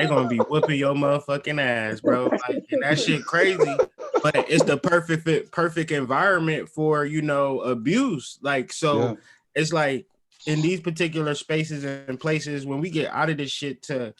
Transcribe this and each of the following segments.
They gonna be whooping your motherfucking ass, bro. Like, and that shit crazy. But it's the perfect environment for abuse. Like, so it's like in these particular spaces and places when we get out of this shit to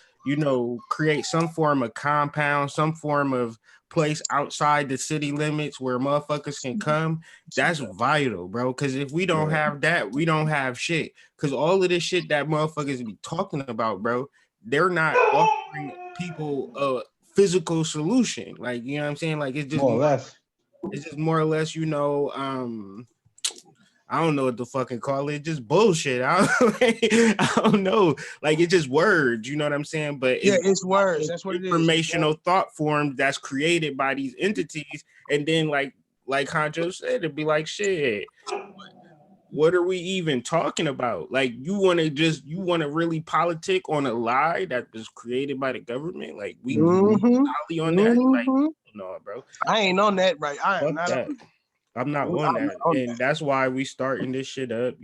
create some form of compound, some form of place outside the city limits where motherfuckers can come. That's vital, bro. Because if we don't have that, we don't have shit. Because all of this shit that motherfuckers be talking about, bro, they're not offering people a physical solution. Like, you know what I'm saying? Like, it's just more or less. It's just more or less, I don't know what to fucking call it. Just bullshit. I don't know. Like, it's just words. You know what I'm saying? But it's words. That's what it is. Informational thought form that's created by these entities, and then like Honcho said, it'd be like shit. What are we even talking about? Like, you want to really politic on a lie that was created by the government? Like, we on that? Like, no, bro. I ain't on that, right? I am not that. I'm not on that. And that's why we starting this shit up,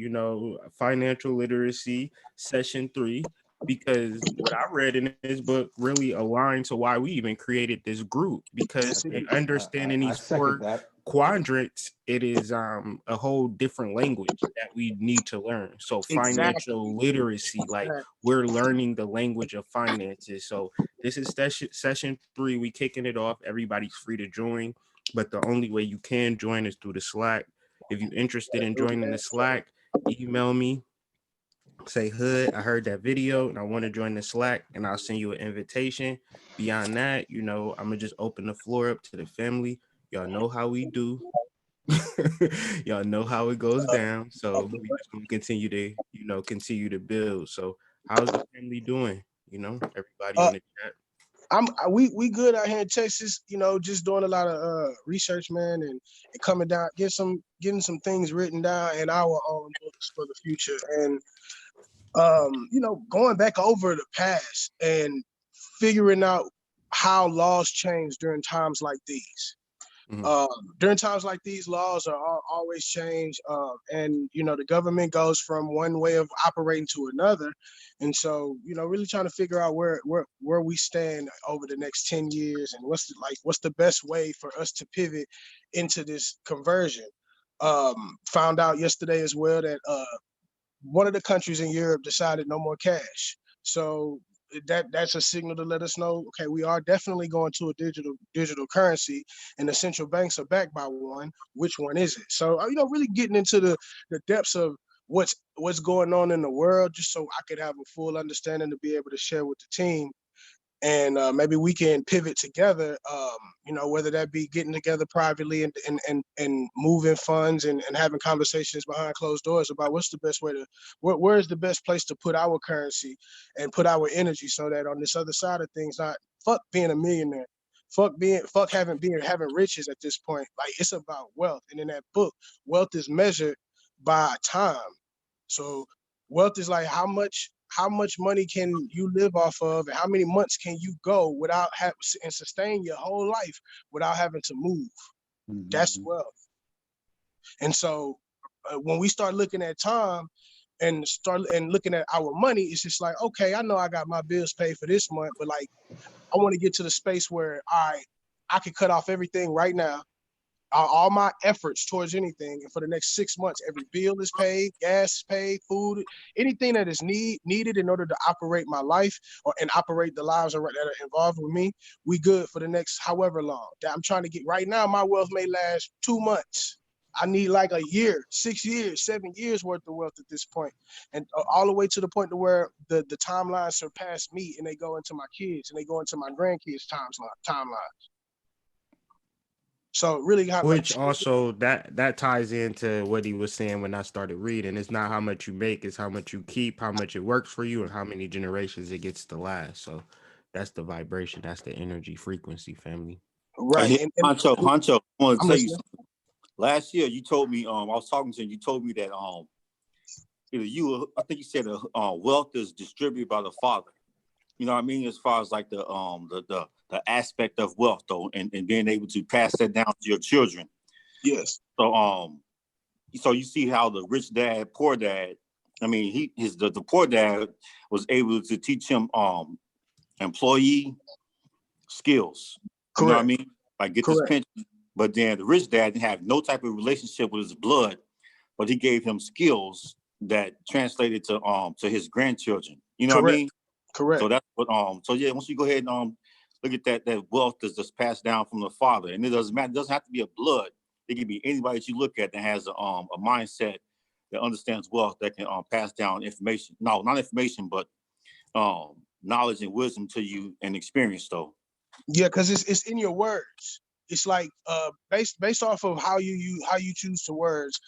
financial literacy session 3, because what I read in this book really aligned to why we even created this group, because in understanding these 4 quadrants, it is a whole different language that we need to learn. So financial literacy, like we're learning the language of finances. So this is session 3. We kicking it off. Everybody's free to join. But the only way you can join is through the Slack. If you're interested in joining the Slack, email me. Say, Hood, I heard that video and I want to join the Slack, and I'll send you an invitation. Beyond that, I'm going to just open the floor up to the family. Y'all know how we do. Y'all know how it goes down. So we just going to continue to build. So how's the family doing? Everybody in the chat. We good out here in Texas, just doing a lot of research, man, and coming down, getting some things written down in our own books for the future, and going back over the past and figuring out how laws change during times like these. During times like these, laws are always changed, and the government goes from one way of operating to another, and so really trying to figure out where we stand over the next 10 years, and what's the best way for us to pivot into this conversion. Found out yesterday as well that one of the countries in Europe decided no more cash, so that's a signal to let us know, okay, we are definitely going to a digital currency, and the central banks are backed by one. Which one is it? So really getting into the depths of what's going on in the world, just so I could have a full understanding to be able to share with the team, and maybe we can pivot together, whether that be getting together privately and moving funds and having conversations behind closed doors about what's the best way to, where is the best place to put our currency and put our energy, so that on this other side of things, not fuck being a millionaire, fuck having riches at this point. Like, it's about wealth. And in that book, wealth is measured by time. So wealth is like how much money can you live off of, and how many months can you go without having and sustain your whole life without having to move. That's wealth. And so when we start looking at time and looking at our money, it's just like, okay, I know I got my bills paid for this month, but like, I want to get to the space where I can cut off everything right now, all my efforts towards anything, and for the next 6 months, every bill is paid, gas is paid, food, anything that is needed in order to operate my life and operate the lives that are involved with me, we good for the next however long. That I'm trying to get right now, my wealth may last 2 months. I need like a year, 6 years, 7 years worth of wealth at this point, and all the way to the point to where the timelines surpass me, and they go into my kids and they go into my grandkids' timelines. So really, which also that ties into what he was saying when I started reading. It's not how much you make, it's how much you keep, how much it works for you, and how many generations it gets to last. So that's the vibration, that's the energy frequency, family. Right. And Honcho, I want to tell you something. Last year, you told me, I was talking to you, you told me that I think you said wealth is distributed by the father. You know what I mean? As far as like the aspect of wealth, though, and being able to pass that down to your children. Yes. So you see how the rich dad, poor dad, I mean, the poor dad was able to teach him employee skills. You know what I mean? Like get this pension. But then the rich dad didn't have no type of relationship with his blood, but he gave him skills that translated to his grandchildren. You know what I mean? Correct. So that's what so yeah, once you go ahead and look at that wealth that's just passed down from the father, and it doesn't matter, it doesn't have to be a blood. It can be anybody that you look at that has a mindset that understands wealth that can pass down information. No, not information, but knowledge and wisdom to you and experience though. Yeah, because it's in your words. It's like based off of how you choose to words,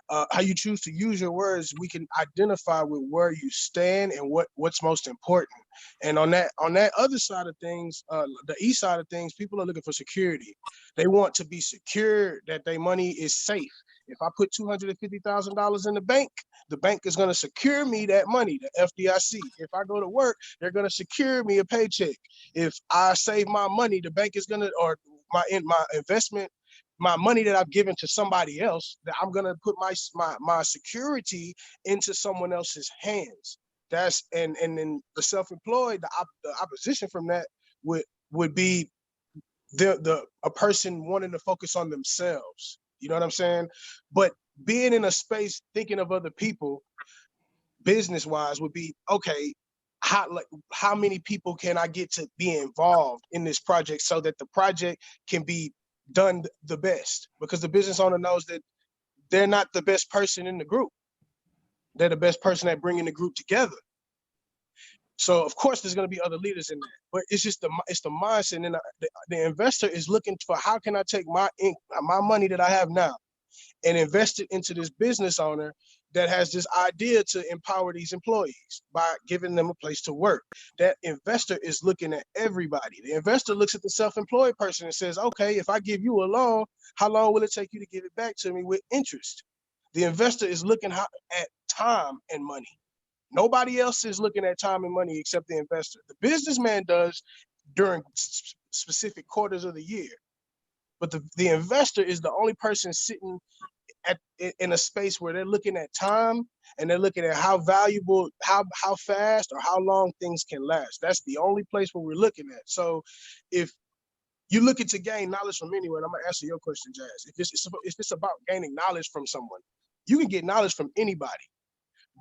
how you choose to use your words, we can identify with where you stand and what's most important. And on that other side of things, the east side of things, people are looking for security. They want to be secure that their money is safe. If I put $250,000 in the bank is going to secure me that money, the FDIC. If I go to work, they're going to secure me a paycheck. If I save my money, the bank is going to, or my investment, my money that I've given to somebody else, that I'm gonna put my security into someone else's hands. That's and then the self-employed, the opposition from that would be a person wanting to focus on themselves. You know what I'm saying? But being in a space thinking of other people, business wise, would be okay. How many people can I get to be involved in this project so that the project can be done the best? Because the business owner knows that they're not the best person in the group. They're the best person at bringing the group together. So of course there's going to be other leaders in there, but it's just the mindset. And the investor is looking for, how can I take my money that I have now and invest it into this business owner that has this idea to empower these employees by giving them a place to work. That investor is looking at everybody. The investor looks at the self-employed person and says, okay, if I give you a loan, how long will it take you to give it back to me with interest? The investor is looking at time and money. Nobody else is looking at time and money except the investor. The businessman does during specific quarters of the year, but the investor is the only person sitting in a space where they're looking at time and they're looking at how valuable, how fast or how long things can last. That's the only place where we're looking at. So if you're looking to gain knowledge from anyone, I'm gonna answer your question, Jazz. If it's about gaining knowledge from someone, you can get knowledge from anybody,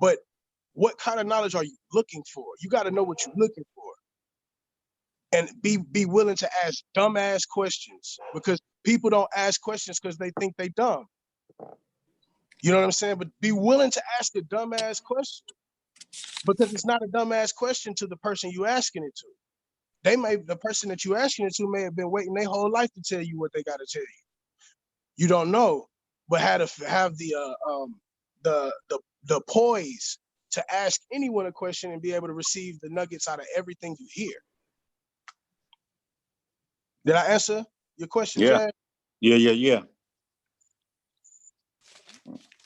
but what kind of knowledge are you looking for? You got to know what you're looking for, and be willing to ask dumbass questions, because people don't ask questions because they think they dumb. You know what I'm saying? But be willing to ask a dumbass question, because it's not a dumbass question to the person you asking it to. The person that you asking it to may have been waiting their whole life to tell you what they got to tell you. You don't know, but have the poise to ask anyone a question and be able to receive the nuggets out of everything you hear. Did I answer your question, Yeah. Jack? Yeah.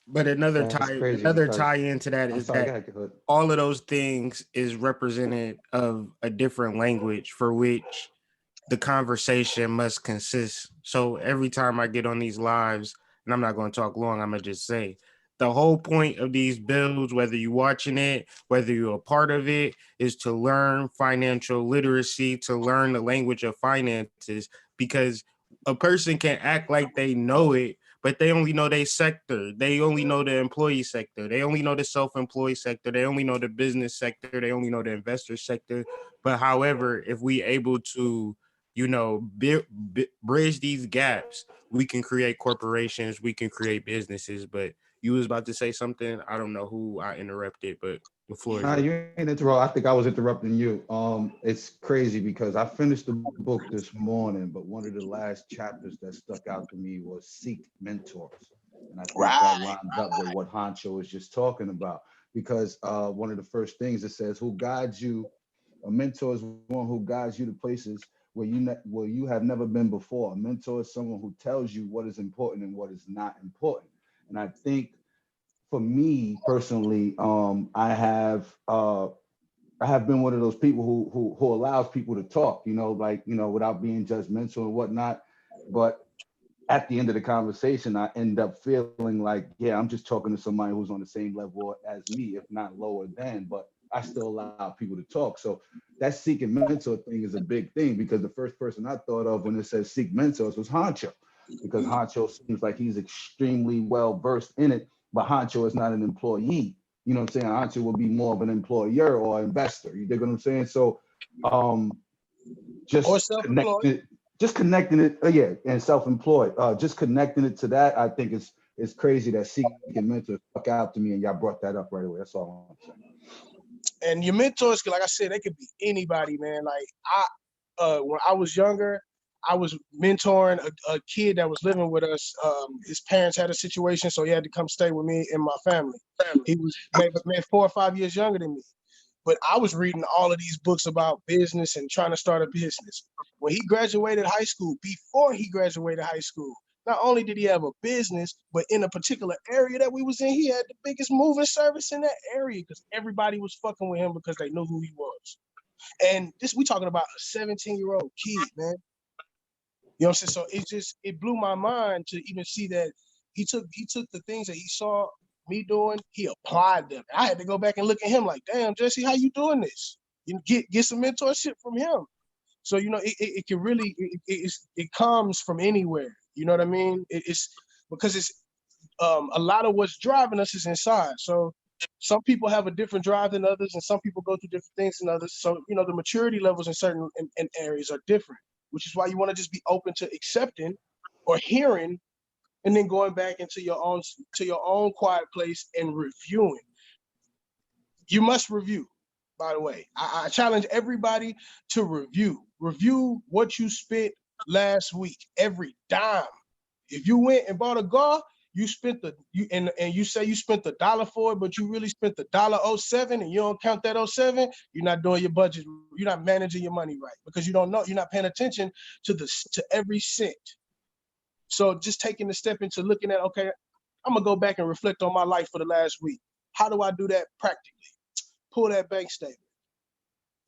But another tie into that is that all of those things is represented of a different language for which the conversation must consist. So every time I get on these lives, and I'm not going to talk long, I'm going to just say the whole point of these builds, whether you're watching it, whether you're a part of it, is to learn financial literacy, to learn the language of finances, because a person can act like they know it, but they only know their sector. They only know the employee sector. They only know the self-employed sector. They only know the business sector. They only know the investor sector. But however, if we able to, bridge these gaps, we can create corporations, we can create businesses. But you was about to say something. I don't know who I interrupted, but the floor is yours. You ain't interrupt. I think I was interrupting you. It's crazy because I finished the book this morning, but one of the last chapters that stuck out to me was seek mentors. And I think that lines up with what Hancho was just talking about, because one of the first things it says, who guides you, a mentor is one who guides you to places where you have never been before. A mentor is someone who tells you what is important and what is not important. And I think for me personally, I have been one of those people who allows people to talk, without being judgmental and whatnot. But at the end of the conversation, I end up feeling like, yeah, I'm just talking to somebody who's on the same level as me, if not lower than. But I still allow people to talk. So that seeking mentor thing is a big thing, because the first person I thought of when it says seek mentors was Honcho, because Honcho seems like he's extremely well versed in it, but Honcho is not an employee. You know what I'm saying? Honcho will be more of an employer or investor. You dig what I'm saying? So Or just self-employed. connecting it, yeah, and self-employed. Just connecting it to that, I think it's crazy that seeking mentors stuck out to me, and y'all brought that up right away. That's all I'm saying. And your mentors, like I said, they could be anybody, man. Like when I was younger, I was mentoring a kid that was living with us. His parents had a situation, so he had to come stay with me and my family. He was maybe 4 or 5 years younger than me. But I was reading all of these books about business and trying to start a business. When he graduated high school, before he graduated high school, not only did he have a business, but in a particular area that we was in, he had the biggest moving service in that area because everybody was fucking with him because they knew who he was. And this, we talking about a 17-year-old kid, man. You know what I'm saying? So it blew my mind to even see that he took the things that he saw me doing, he applied them. I had to go back and look at him like, damn, Jesse, how you doing this? You get some mentorship from him. So, you know, it can really, it comes from anywhere. You know what I mean? It's because it's a lot of what's driving us is inside. So some people have a different drive than others, and some people go through different things than others. So, you know, the maturity levels in certain in areas are different, which is why you want to just be open to accepting or hearing, and then going back into your own quiet place and reviewing. You must review, by the way. I challenge everybody to review. Review what you spent last week, every dime. If you went and bought a car, you spent and you say you spent $1 for it, but you really spent $1.07 and you don't count that 07, you're not doing your budget. You're not managing your money right because you don't know, you're not paying attention to every cent. So just taking the step into looking at, okay, I'm gonna go back and reflect on my life for the last week. How do I do that practically? Pull that bank statement.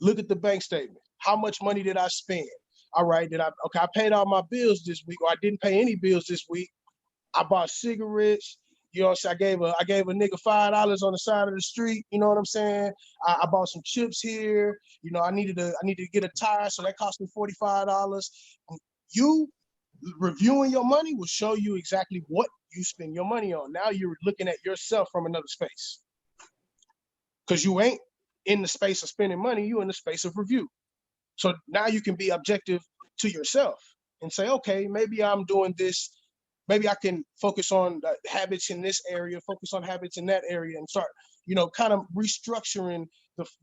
Look at the bank statement. How much money did I spend? All right, I paid all my bills this week, or I didn't pay any bills this week. I bought cigarettes. You know what I'm saying? I gave a nigga $5 on the side of the street. You know what I'm saying? I bought some chips here. You know, I needed to get a tire, so that cost me $45. You reviewing your money will show you exactly what you spend your money on. Now you're looking at yourself from another space. Because you ain't in the space of spending money, you in the space of review. So now you can be objective to yourself and say, okay, maybe I'm doing this. Maybe I can focus on habits in this area, focus on habits in that area, and start, you know, kind of restructuring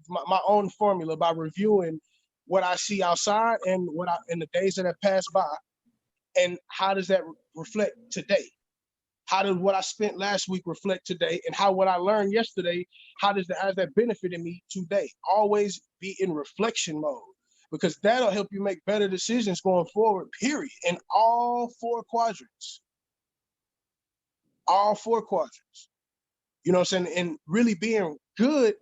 my own formula by reviewing what I see outside and in the days that have passed by. And how does that reflect today? How does what I spent last week reflect today? And how what I learned yesterday, how has that benefited me today? Always be in reflection mode, because that'll help you make better decisions going forward, period, in all 4 quadrants. All 4 quadrants. You know what I'm saying? And really being good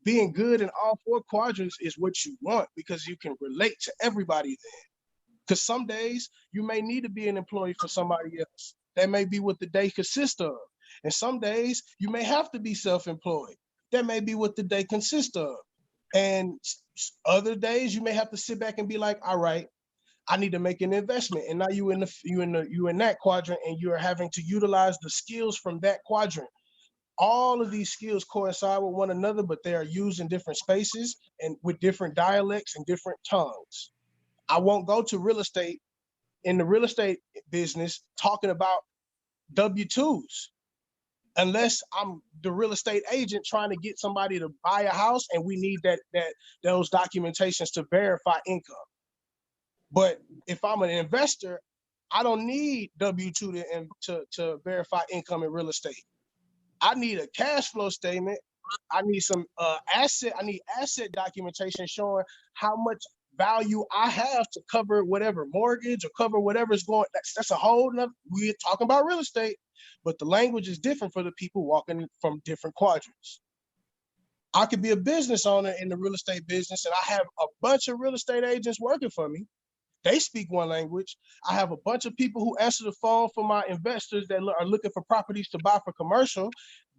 in all 4 quadrants is what you want, because you can relate to everybody then. Because some days you may need to be an employee for somebody else. That may be what the day consists of. And some days you may have to be self-employed. That may be what the day consists of. And other days you may have to sit back and be like, all right, I need to make an investment. And now you in that quadrant, and you're having to utilize the skills from that quadrant. All of these skills coincide with one another, but they are used in different spaces and with different dialects and different tongues. I won't go to real estate in the real estate business talking about W-2s unless I'm the real estate agent trying to get somebody to buy a house, and we need those documentations to verify income. But if I'm an investor, I don't need W-2 to verify income in real estate. I need a cash flow statement. I need some asset documentation showing how much value I have to cover whatever mortgage or cover whatever's going. That's a whole nother. We're talking about real estate, but the language is different for the people walking from different quadrants. I could be a business owner in the real estate business, and I have a bunch of real estate agents working for me. They speak one language. I have a bunch of people who answer the phone for my investors that are looking for properties to buy for commercial.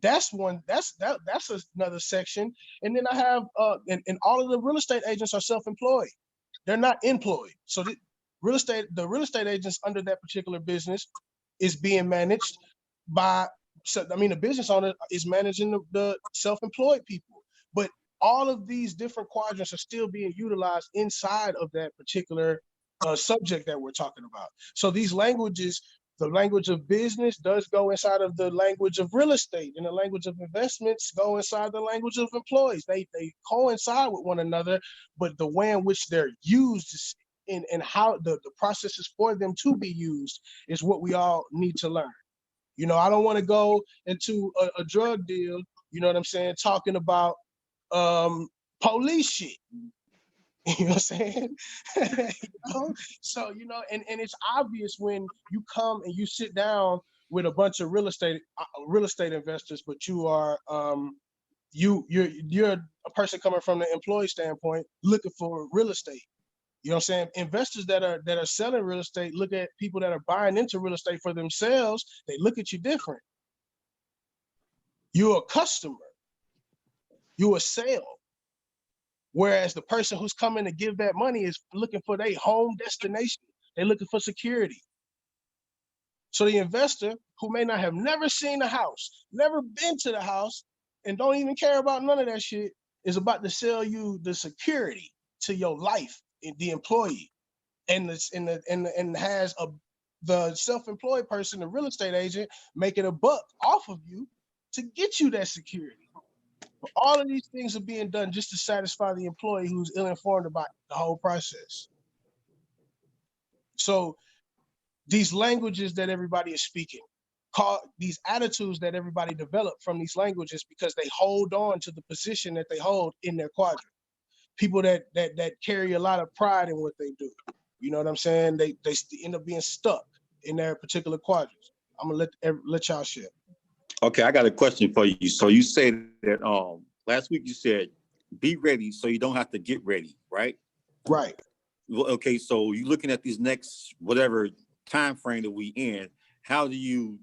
That's another section. And then I have and all of the real estate agents are self-employed. They're not employed. So the real estate agents under that particular business is being managed by, so I mean, the business owner is managing the self-employed people. But all of these different quadrants are still being utilized inside of that particular subject that we're talking about. So these languages, the language of business does go inside of the language of real estate, and the language of investments go inside the language of employees. They coincide with one another, but the way in which they're used and how the processes for them to be used is what we all need to learn. You know, I don't want to go into a drug deal, you know what I'm saying, talking about police shit. You know what I'm saying? You know? So, you know, and it's obvious when you come and you sit down with a bunch of real estate investors, but you are you're a person coming from the employee standpoint looking for real estate. You know what I'm saying? Investors that are selling real estate look at people that are buying into real estate for themselves, they look at you different. You're a customer. You're a sale. Whereas the person who's coming to give that money is looking for their home destination. They're looking for security. So the investor who may not have never seen the house, never been to the house, and don't even care about none of that shit, is about to sell you the security to your life, the employee, and has the self-employed person, the real estate agent, making a buck off of you to get you that security. But all of these things are being done just to satisfy the employee who's ill-informed about the whole process. So these languages that everybody is speaking, these attitudes that everybody developed from these languages because they hold on to the position that they hold in their quadrant. People that carry a lot of pride in what they do. You know what I'm saying? They end up being stuck in their particular quadrants. I'm gonna let y'all share. Okay, I got a question for you. So you said that last week you said be ready so you don't have to get ready, right? Right. Well, okay, so you're looking at these next whatever time frame that we in. How do you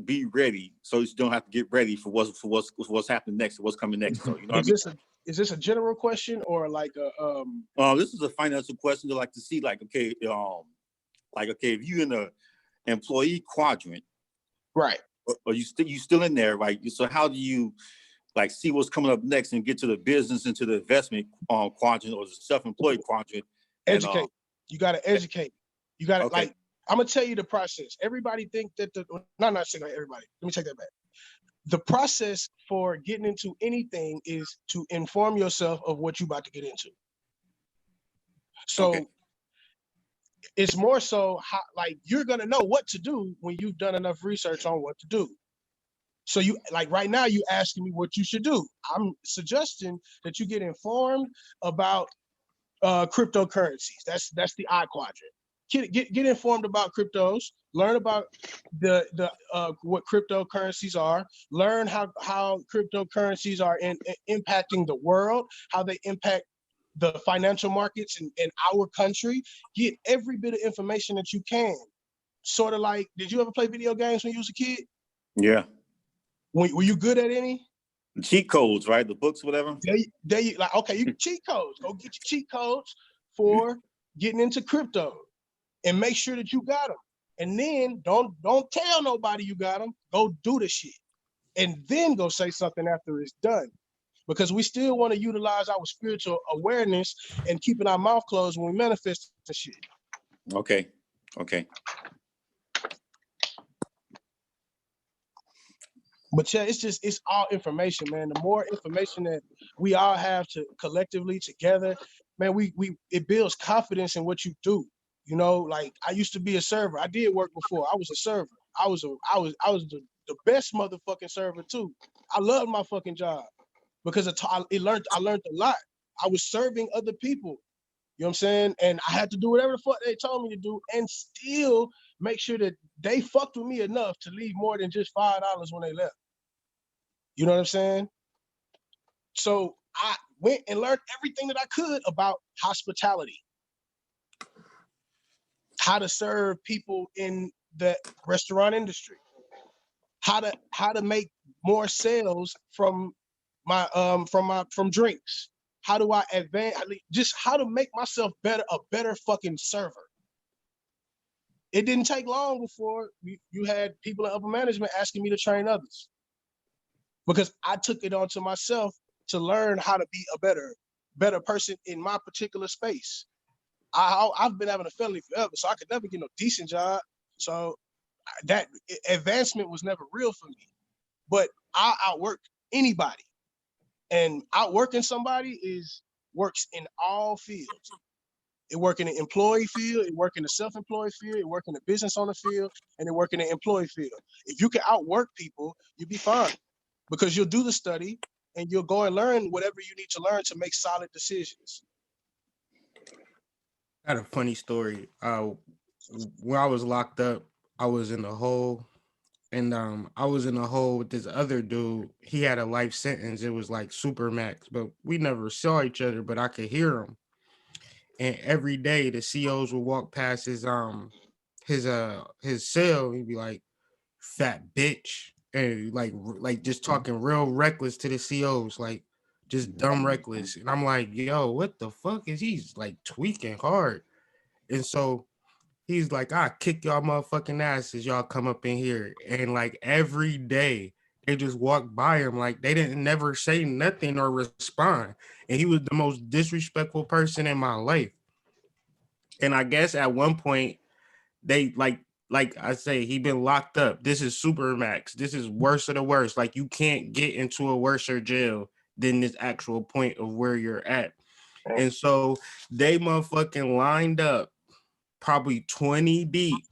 be ready so you don't have to get ready for what's happening next, what's coming next? So you know, is this a general question or like a this is a financial question to like to see like okay, if you in the employee quadrant, right? Or you still in there, right? So how do you like see what's coming up next and get to the business into the investment quadrant or the self-employed quadrant? Educate. You got to educate. You got to okay. like. I'm gonna tell you the process. Everybody think that not saying everybody. Let me take that back. The process for getting into anything is to inform yourself of what you're about to get into. So okay. It's more so how, like, you're gonna know what to do when you've done enough research on what to do. So you like right now you asking me what you should do. I'm suggesting that you get informed about cryptocurrencies. That's the I quadrant. Get informed about cryptos. Learn about the what cryptocurrencies are. Learn how cryptocurrencies are impacting the world. How they impact the financial markets in our country. Get every bit of information that you can. Sort of like, did you ever play video games when you was a kid? Yeah. Were you good at any? Cheat codes, right? The books, whatever. There you like, okay, you cheat codes. Go get your cheat codes for getting into crypto and make sure that you got them. And then don't tell nobody you got them. Go do the shit. And then go say something after it's done. Because we still want to utilize our spiritual awareness and keeping our mouth closed when we manifest the shit. Okay. But yeah, it's all information, man. The more information that we all have to collectively together, man, it builds confidence in what you do. You know, like I used to be a server. I did work before. I was a server. I was the best motherfucking server too. I loved my fucking job because I learned a lot. I was serving other people. You know what I'm saying? And I had to do whatever the fuck they told me to do and still make sure that they fucked with me enough to leave more than just $5 when they left. You know what I'm saying? So I went and learned everything that I could about hospitality, how to serve people in the restaurant industry, how to make more sales from from drinks? How do I advance? Just how to make myself a better fucking server. It didn't take long before you had people in upper management asking me to train others, because I took it onto myself to learn how to be a better person in my particular space. I've been having a felony forever, so I could never get no decent job. So that advancement was never real for me. But I outwork anybody, and outworking somebody works in all fields. It work in the employee field, it work in the self-employed field, it work in the business owner field, and it work in the employee field. If you can outwork people, you'll be fine, because you'll do the study and you'll go and learn whatever you need to learn to make solid decisions. I had a funny story. When I was locked up, I was in a hole, and I was in a hole with this other dude. He had a life sentence. It was like super max, but we never saw each other, but I could hear him. And every day the COs would walk past his cell. He'd be like, "Fat bitch," and like just talking real reckless to the COs, like just dumb reckless. And I'm like, "Yo, what the fuck is he's like tweaking hard?" And so he's like, "I kick y'all motherfucking asses, y'all come up in here." And like every day they just walk by him, like they didn't never say nothing or respond. And he was the most disrespectful person in my life. And I guess at one point they like I say, he been locked up. This is super max. This is worse of the worst. Like you can't get into a worser jail than this actual point of where you're at. And so they motherfucking lined up probably 20 deep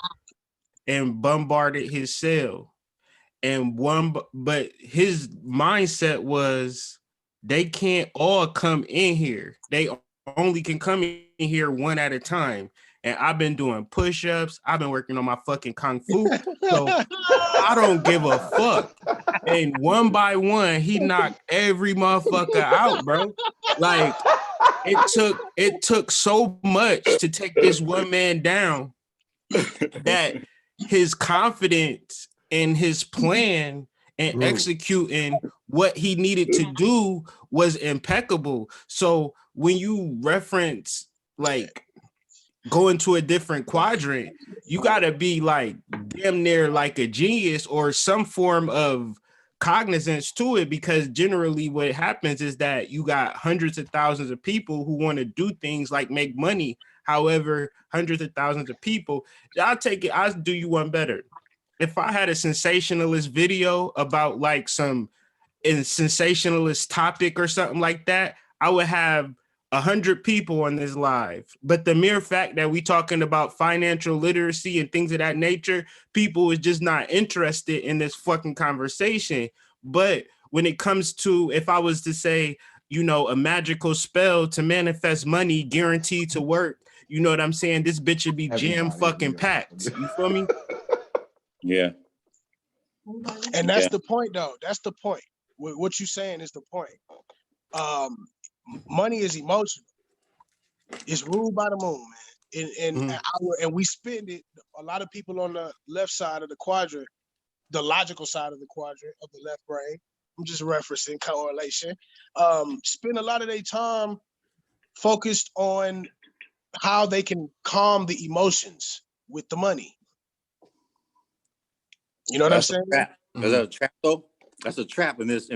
and bombarded his cell. And but his mindset was they can't all come in here. They only can come in here one at a time. And I've been doing push-ups. I've been working on my fucking kung fu. So I don't give a fuck. And one by one, he knocked every motherfucker out, bro. Like it took so much to take this one man down that his confidence in his plan and executing what he needed to do was impeccable. So when you reference like going to a different quadrant, you gotta be like damn near like a genius or some form of cognizance to it, because generally what happens is that you got hundreds of thousands of people who want to do things like make money. However, hundreds of thousands of people, I'll do you one better. If I had a sensationalist video about like some sensationalist topic or something like that, I would have 100 people on this live. But the mere fact that we talking about financial literacy and things of that nature, people is just not interested in this fucking conversation. But when it comes to, if I was to say, you know, a magical spell to manifest money guaranteed to work, you know what I'm saying? This bitch would be jam fucking packed. You feel me? Yeah. And that's the point, though. That's the point. What you're saying is the point. Money is emotional. It's ruled by the moon, man. And we spend it. A lot of people on the left side of the quadrant, the logical side of the quadrant of the left brain, I'm just referencing correlation, spend a lot of their time focused on how they can calm the emotions with the money. You know what I'm saying? Is that a trap though? That's a trap in this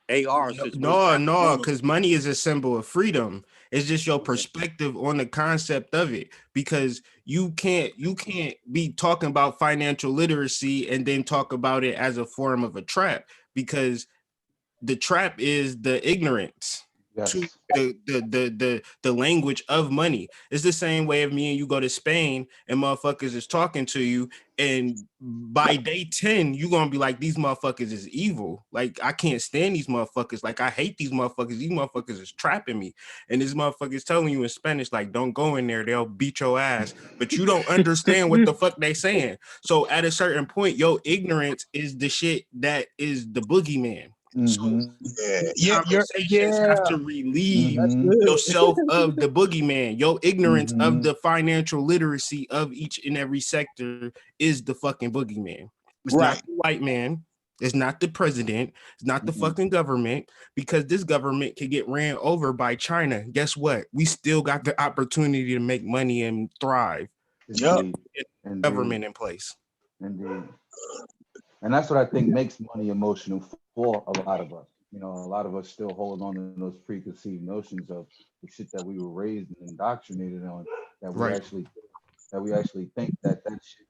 AR situation. No, because money is a symbol of freedom. It's just your perspective on the concept of it, because you can't be talking about financial literacy and then talk about it as a form of a trap, because the trap is the ignorance. Yes. To the language of money. It's the same way if me and you go to Spain and motherfuckers is talking to you, and by day 10 you're gonna be like, these motherfuckers is evil. Like, I can't stand these motherfuckers. Like, I hate these motherfuckers. These motherfuckers is trapping me. And this motherfucker's telling you in Spanish, like, don't go in there, they'll beat your ass. But you don't understand what the fuck they saying. So at a certain point, your ignorance is the shit that is the boogeyman. So conversations have to relieve yourself of the boogeyman. Your ignorance of the financial literacy of each and every sector is the fucking boogeyman. It's not the white man. It's not the president. It's not the fucking government, because this government can get ran over by China. Guess what? We still got the opportunity to make money and thrive. Indeed. Government in place. Indeed. And that's what I think makes money emotional for a lot of us. You know, a lot of us still hold on to those preconceived notions of the shit that we were raised and indoctrinated on, that we actually think that shit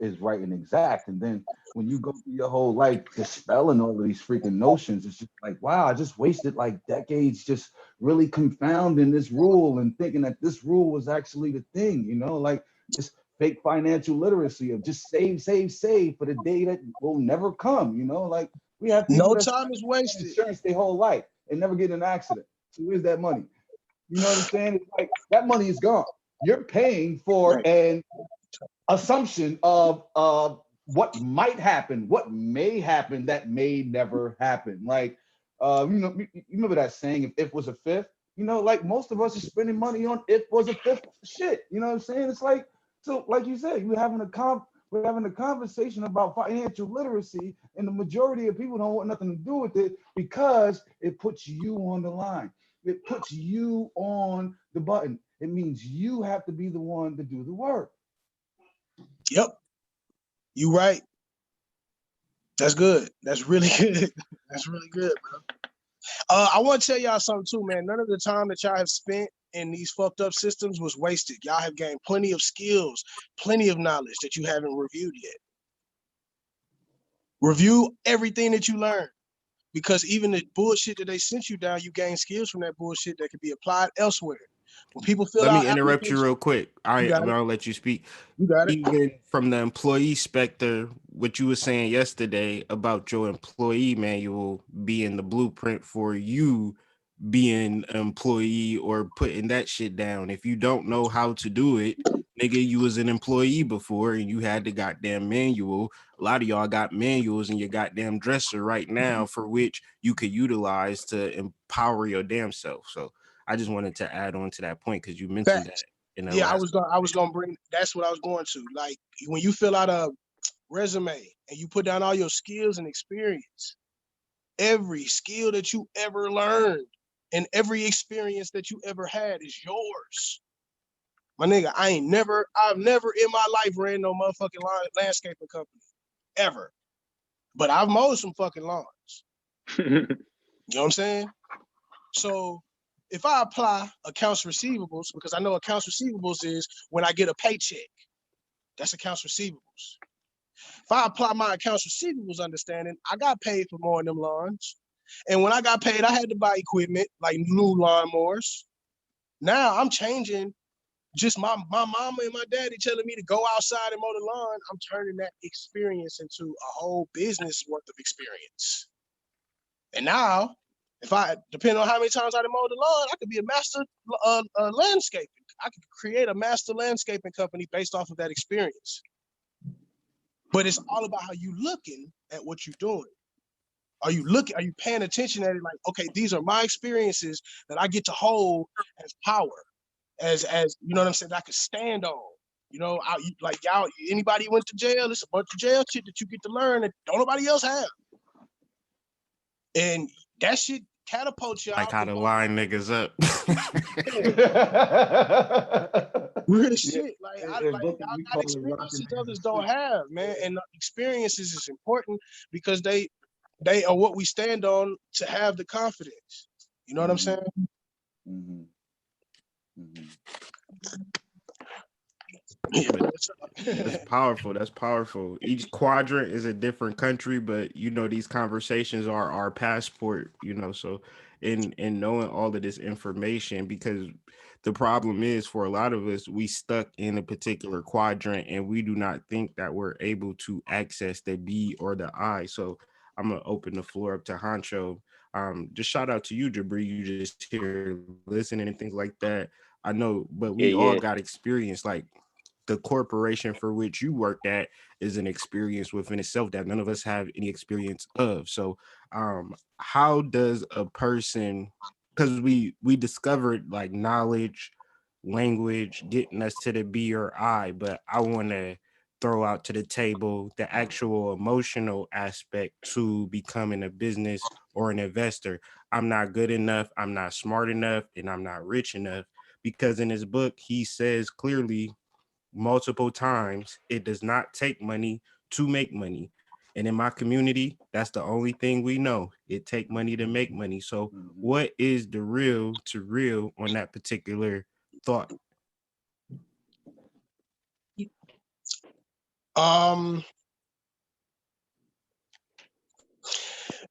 is right and exact. And then when you go through your whole life dispelling all of these freaking notions, it's just like, wow, I just wasted like decades just really confounding this rule and thinking that this rule was actually the thing, you know, like this fake financial literacy of just save for the day that will never come, you know, like we have people no time is wasted. Insurance their whole life and never get in an accident. So where's that money? You know what I'm saying? It's like that money is gone. You're paying for an assumption of what might happen, what may happen that may never happen. Like, you know, you remember that saying, if was a fifth? You know, like most of us are spending money on if was a fifth shit. You know what I'm saying? It's like, so like you said, we're having a conversation about financial literacy, and the majority of people don't want nothing to do with it because it puts you on the line. It puts you on the button. It means you have to be the one to do the work. Yep. You right. That's good. That's really good. That's really good, bro. I want to tell y'all something too, man. None of the time that y'all have spent in these fucked up systems was wasted. Y'all have gained plenty of skills, plenty of knowledge that you haven't reviewed yet. Review everything that you learned, because even the bullshit that they sent you down, you gain skills from that bullshit that can be applied elsewhere. When people fill Let me interrupt you real quick. I'll let you speak. You got it. Even from the employee specter, what you were saying yesterday about your employee manual being the blueprint for you being an employee or putting that shit down. If you don't know how to do it, nigga, you was an employee before and you had the goddamn manual. A lot of y'all got manuals in your goddamn dresser right now for which you could utilize to empower your damn self. So I just wanted to add on to that point because you mentioned that. Yeah, I was gonna bring. That's what I was going to. Like when you fill out a resume and you put down all your skills and experience, every skill that you ever learned and every experience that you ever had is yours. My nigga, I've never in my life ran no motherfucking landscaping company ever, but I've mowed some fucking lawns. You know what I'm saying? So if I apply accounts receivables, because I know accounts receivables is when I get a paycheck, that's accounts receivables. If I apply my accounts receivables understanding, I got paid for mowing them lawns. And when I got paid, I had to buy equipment like new lawnmowers. Now I'm changing just my mama and my daddy telling me to go outside and mow the lawn. I'm turning that experience into a whole business worth of experience. And now, if I, depending on how many times I mow the lawn, I could be a master landscaping. I could create a master landscaping company based off of that experience. But it's all about how you looking at what you're doing. Are you paying attention at it like, okay, these are my experiences that I get to hold as power, as you know what I'm saying, that I could stand on. You know, like y'all, anybody went to jail, it's a bunch of jail shit that you get to learn that don't nobody else have. And that shit catapults y'all. Like how to line niggas up. Real shit. Like y'all got experiences others don't have, man. And experiences is important because they are what we stand on to have the confidence. You know what I'm saying? Mm-hmm. Mm-hmm. Yeah, that's powerful. That's powerful. Each quadrant is a different country, but you know, these conversations are our passport, you know. So in knowing all of this information, because the problem is for a lot of us, we stuck in a particular quadrant and we do not think that we're able to access the B or the I. So I'm gonna open the floor up to Honcho. Just shout out to you, Jabri. You just here listening and things like that. I know, but we all got experience. Like the corporation for which you worked at is an experience within itself that none of us have any experience of. So how does a person, because we discovered like knowledge, language, getting us to the B or I, but I want to throw out to the table the actual emotional aspect to becoming a business or an investor. I'm not good enough, I'm not smart enough, and I'm not rich enough. Because in his book, he says clearly multiple times it does not take money to make money. And in my community, that's the only thing we know. It take money to make money. So what is the real to real on that particular thought?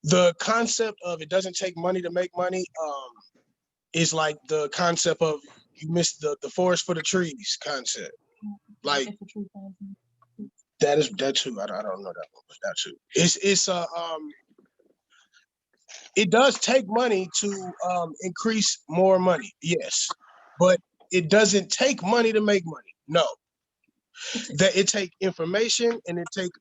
The concept of it doesn't take money to make money is like the concept of you missed the forest for the trees concept. Like that too. I don't know that one, but that too. It does take money to increase more money, yes, but it doesn't take money to make money. No, that it take information and it take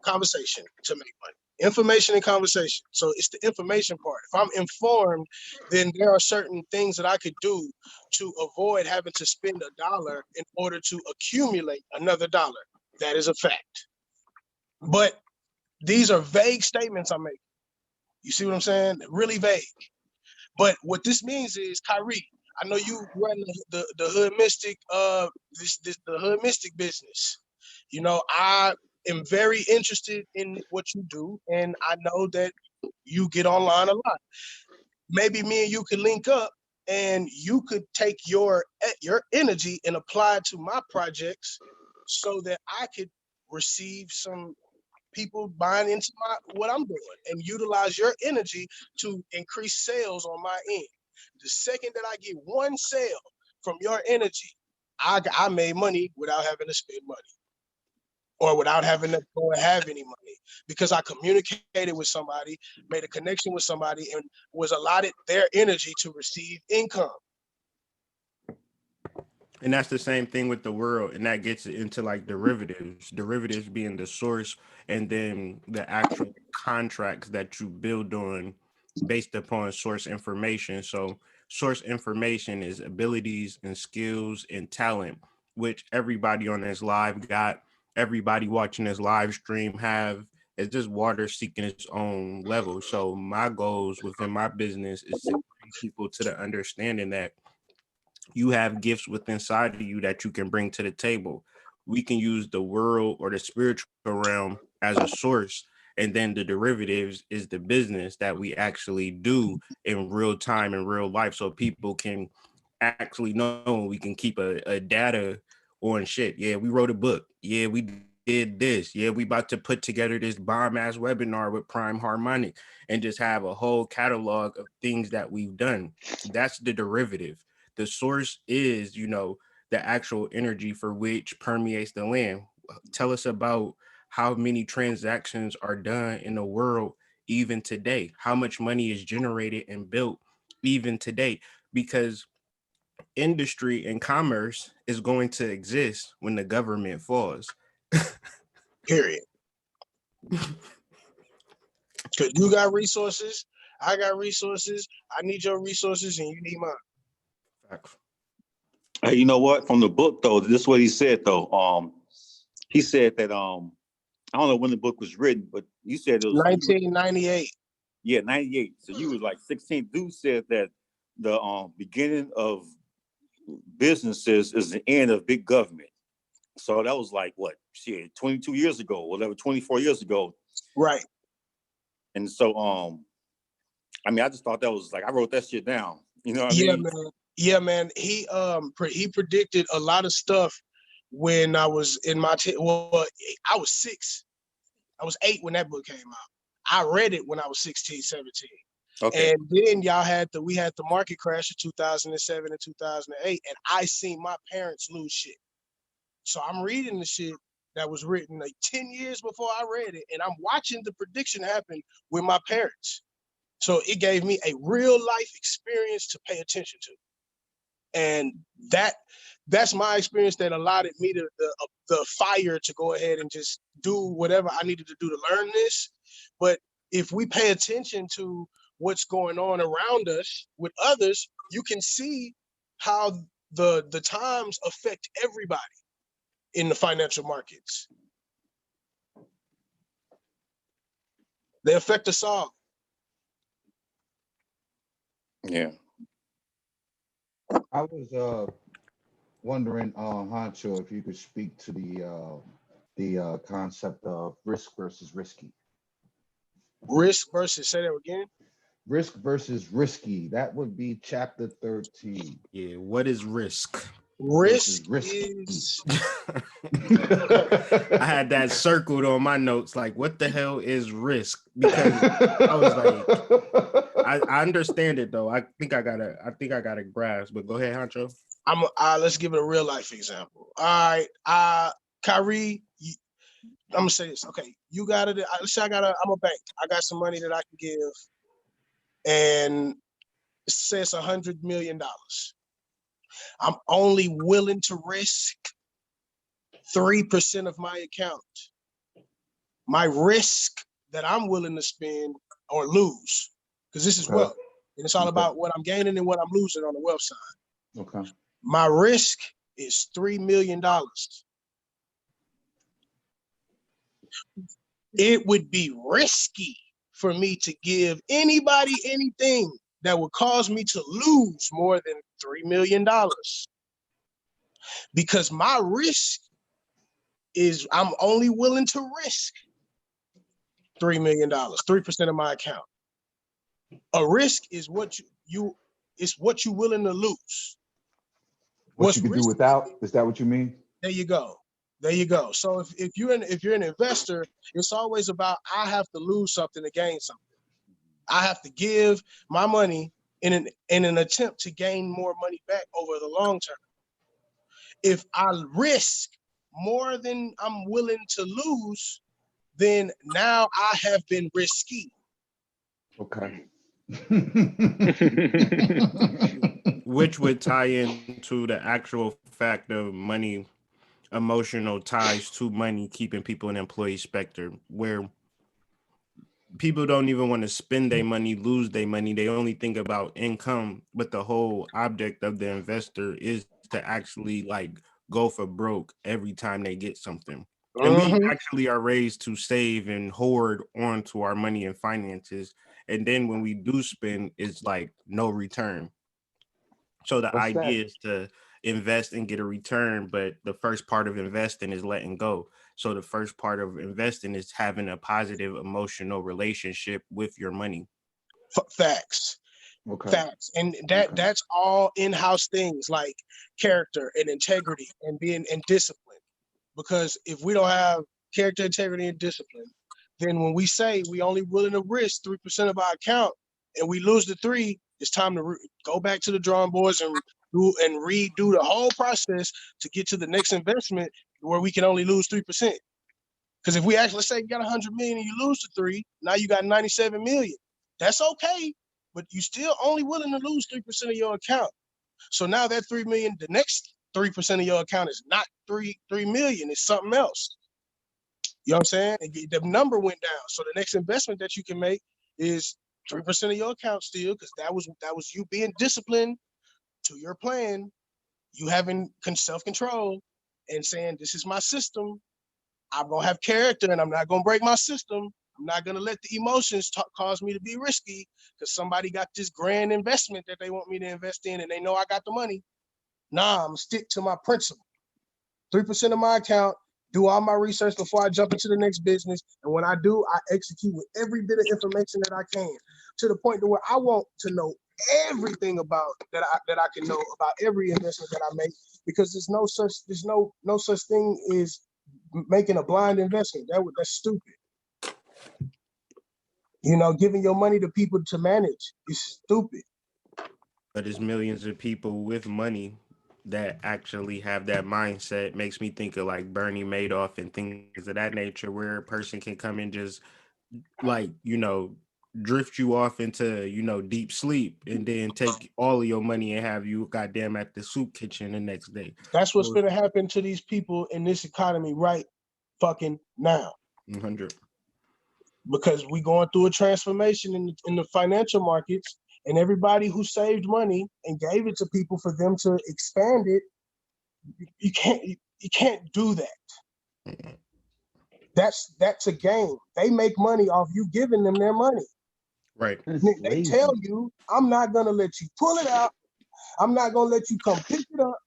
conversation to make money. Information and conversation. So it's the information part. If I'm informed, then there are certain things that I could do to avoid having to spend $1 in order to accumulate another $1. That is a fact. But these are vague statements I'm making. You see what I'm saying? Really vague. But what this means is, Kyrie, I know you run the Hood Mystic the Hood Mystic business. You know, I am very interested in what you do, and I know that you get online a lot. Maybe me and you could link up, and you could take your energy and apply it to my projects, so that I could receive some people buying into what I'm doing and utilize your energy to increase sales on my end. The second that I get one sale from your energy, I made money without having to spend money or without having to go and have any money, because I communicated with somebody, made a connection with somebody, and was allotted their energy to receive income. And that's the same thing with the world, and that gets into like derivatives being the source, and then the actual contracts that you build on based upon source information. So source information is abilities and skills and talent, which everybody on this live got, everybody watching this live stream have. It's just water seeking its own level. So my goals within my business is to bring people to the understanding that you have gifts within inside of you that you can bring to the table. We can use the world or the spiritual realm as a source, and then the derivatives is the business that we actually do in real time in real life, so people can actually know. We can keep a data on shit. Yeah, we wrote a book. Yeah, we did this. Yeah, we about to put together this bomb ass webinar with Prime Harmonic, and just have a whole catalog of things that we've done. That's the derivative. The source is, the actual energy for which permeates the land. Tell us about how many transactions are done in the world even today, how much money is generated and built even today, because industry and commerce is going to exist when the government falls. Period. Because you got resources, I got resources, I need your resources, and you need mine. Facts. Hey, you know what? From the book though, this is what he said though. He said that I don't know when the book was written, but you said it was 1998. Yeah, 98. So you was like 16. Dude said that the beginning of businesses is the end of big government. So that was like what? Shit, 22 years ago, whatever, 24 years ago. Right. And so I mean, I just thought that was like, I wrote that shit down. You know what I mean? Man. Yeah, man. He predicted a lot of stuff when I was in my I was 6. I was 8 when that book came out. I read it when I was 16, 17. Okay. And then we had the market crash of 2007 and 2008, and I seen my parents lose shit. So I'm reading the shit that was written like 10 years before I read it, and I'm watching the prediction happen with my parents. So it gave me a real life experience to pay attention to. And that's my experience that allowed me the fire to go ahead and just do whatever I needed to do to learn this. But if we pay attention to what's going on around us with others, you can see how the times affect everybody in the financial markets. They affect us all. Yeah. I was wondering, Honcho, if you could speak to the concept of risk versus risky. Risk versus, say that again. Risk versus risky. That would be chapter 13. Yeah, what is risk? Risk risky. is I had that circled on my notes, like, what the hell is risk? Because I was like, I understand it though. I think I got a grasp, but go ahead, Hancho. Let's give it a real life example. All right, Kyrie, I'm gonna say this. Okay, you got it. Let's say I'm a bank. I got some money that I can give, and it says $100 million. I'm only willing to risk 3% of my account. My risk that I'm willing to spend or lose, because this is wealth, and it's all about what I'm gaining and what I'm losing on the wealth side. Okay. My risk is $3 million. It would be risky for me to give anybody anything that would cause me to lose more than $3 million. Because my risk is I'm only willing to risk $3 million, 3% of my account. A risk is what you're willing to lose. What you can do without? Is that what you mean? There you go. There you go. So if you're an investor, it's always about I have to lose something to gain something. I have to give my money in an attempt to gain more money back over the long term. If I risk more than I'm willing to lose, then now I have been risky. Okay. Which would tie into the actual fact of money, emotional ties to money, keeping people in employee specter, where people don't even want to spend their money, lose their money. They only think about income, but the whole object of the investor is to actually like go for broke every time they get something. And we actually are raised to save and hoard onto our money and finances. And then when we do spend, it's like no return. So the idea is to invest and get a return, but the first part of investing is letting go. So the first part of investing is having a positive emotional relationship with your money. Facts. Okay. Facts. And that's all in-house things like character and integrity and being and discipline. Because if we don't have character, integrity, and discipline, then when we say we only willing to risk 3% of our account and we lose the 3, it's time to go back to the drawing boards and redo the whole process to get to the next investment where we can only lose 3%. Because if we actually, let's say you got 100 million and you lose the 3, now you got 97 million. That's okay, but you still only willing to lose 3% of your account. So now that 3 million, the next 3% of your account is not 3 million, it's something else. You know what I'm saying? The number went down. So the next investment that you can make is 3% of your account still, because that was you being disciplined to your plan, you having self-control and saying, this is my system. I'm gonna have character and I'm not gonna break my system. I'm not gonna let the emotions cause me to be risky because somebody got this grand investment that they want me to invest in and they know I got the money. Nah, I'm gonna stick to my principle. 3% of my account, do all my research before I jump into the next business. And when I do, I execute with every bit of information that I can, to the point to where I want to know everything about that I can know about every investment that I make, because there's no such thing as making a blind investment. That's stupid. You know, giving your money to people to manage is stupid. But there's millions of people with money that actually have that mindset. Makes me think of like Bernie Madoff and things of that nature, where a person can come and just like, drift you off into, deep sleep and then take all of your money and have you goddamn at the soup kitchen the next day. That's what's going to happen to these people in this economy right fucking now. 100. Because we going through a transformation in the financial markets, and everybody who saved money and gave it to people for them to expand it, you can't do that. That's a game. They make money off you giving them their money. Right. They tell you, I'm not gonna let you pull it out. I'm not gonna let you come pick it up,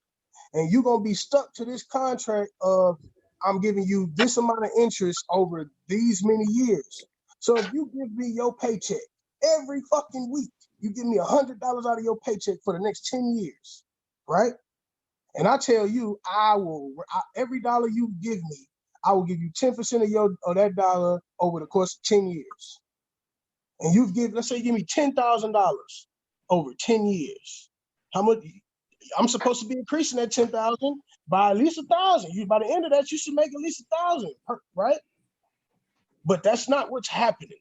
and you're gonna be stuck to this contract of I'm giving you this amount of interest over these many years. So if you give me your paycheck every fucking week, you give me $100 out of your paycheck for the next 10 years, right? And I tell you, every dollar you give me, I will give you 10% of that dollar over the course of 10 years. And let's say you give me $10,000 over 10 years. How much? I'm supposed to be increasing that 10,000 by at least 1,000. By the end of that, you should make at least 1,000, right? But that's not what's happening.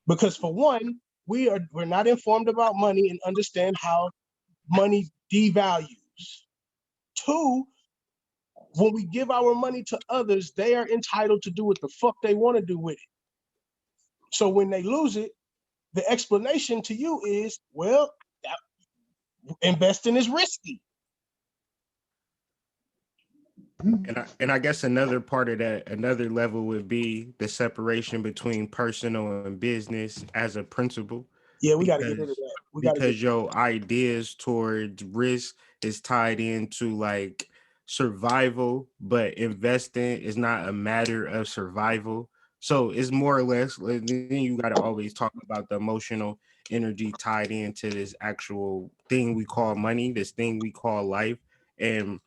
Because for one, we're not informed about money and understand how money devalues. Two, when we give our money to others, they are entitled to do what the fuck they want to do with it. So when they lose it, the explanation to you is, well, investing is risky. And I guess another part of that, another level would be the separation between personal and business as a principle. Yeah, we got to get into that. Because your ideas towards risk is tied into like survival, but investing is not a matter of survival. So it's more or less, then you got to always talk about the emotional energy tied into this actual thing we call money, this thing we call life. And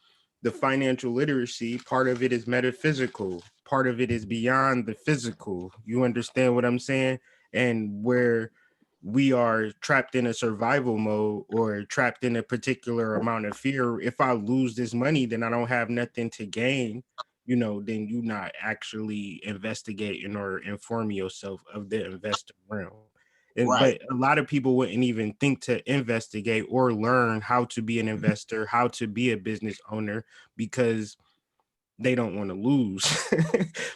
the financial literacy, part of it is metaphysical, part of it is beyond the physical. You understand what I'm saying? And where we are trapped in a survival mode or trapped in a particular amount of fear. If I lose this money, then I don't have nothing to gain, then you not actually investigating or inform yourself of the investor realm. But a lot of people wouldn't even think to investigate or learn how to be an investor, how to be a business owner, because they don't want to lose.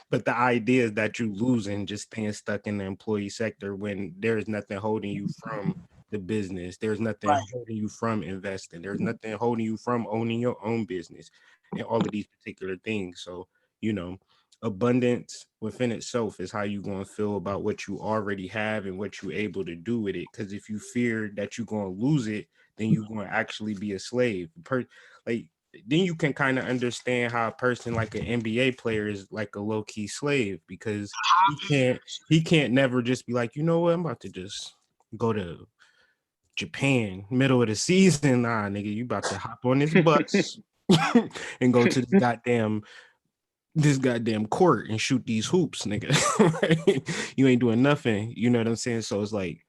But the idea is that you losing just staying stuck in the employee sector when there's nothing holding you from the business. There's nothing holding you from investing. There's nothing holding you from owning your own business and all of these particular things. So, abundance within itself is how you going to feel about what you already have and what you're able to do with it. Because if you fear that you're going to lose it, then you're going to actually be a slave. Then you can kind of understand how a person like an NBA player is like a low-key slave, because he can't never just be like, you know what, I'm about to just go to Japan middle of the season. Nah, nigga, you about to hop on this bus and go to this goddamn court and shoot these hoops, nigga. You ain't doing nothing. You know what I'm saying? So it's like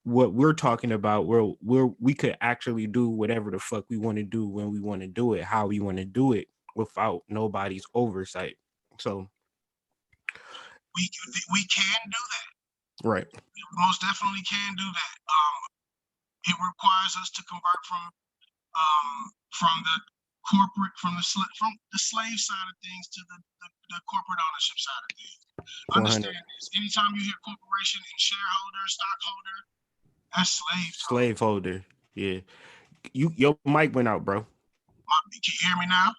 what we're talking about, we could actually do whatever the fuck we want to do when we want to do it, how we want to do it without nobody's oversight. So we can do that. Right. We most definitely can do that. It requires us to convert from the corporate, from the slave side of things to the corporate ownership side of things. 100. Understand this. Anytime you hear corporation and shareholder, stockholder, that's slaveholder. Yeah. Your mic went out, bro. Can you hear me now?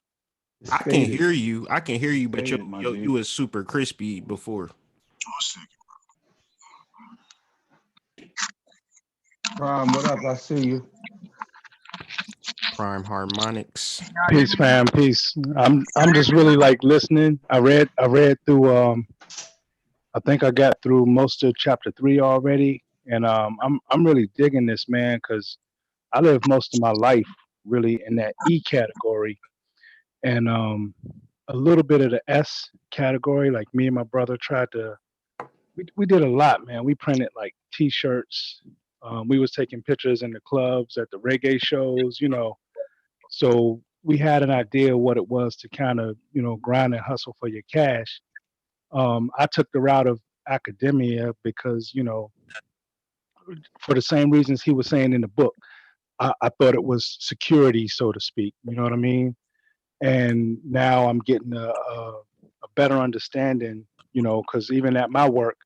I can hear you, but you was super crispy before. Prime, what up? I see you. Prime Harmonics. Peace, fam. Peace. I'm just really like listening. I read through. I think I got through most of chapter 3 already, and I'm really digging this, man, because I lived most of my life really in that E category, and a little bit of the S category. Like me and my brother tried to. We did a lot, man. We printed like T-shirts. We was taking pictures in the clubs at the reggae shows, So we had an idea what it was to kind of, grind and hustle for your cash. I took the route of academia because, for the same reasons he was saying in the book, I thought it was security, so to speak. You know what I mean? And now I'm getting a better understanding, because even at my work,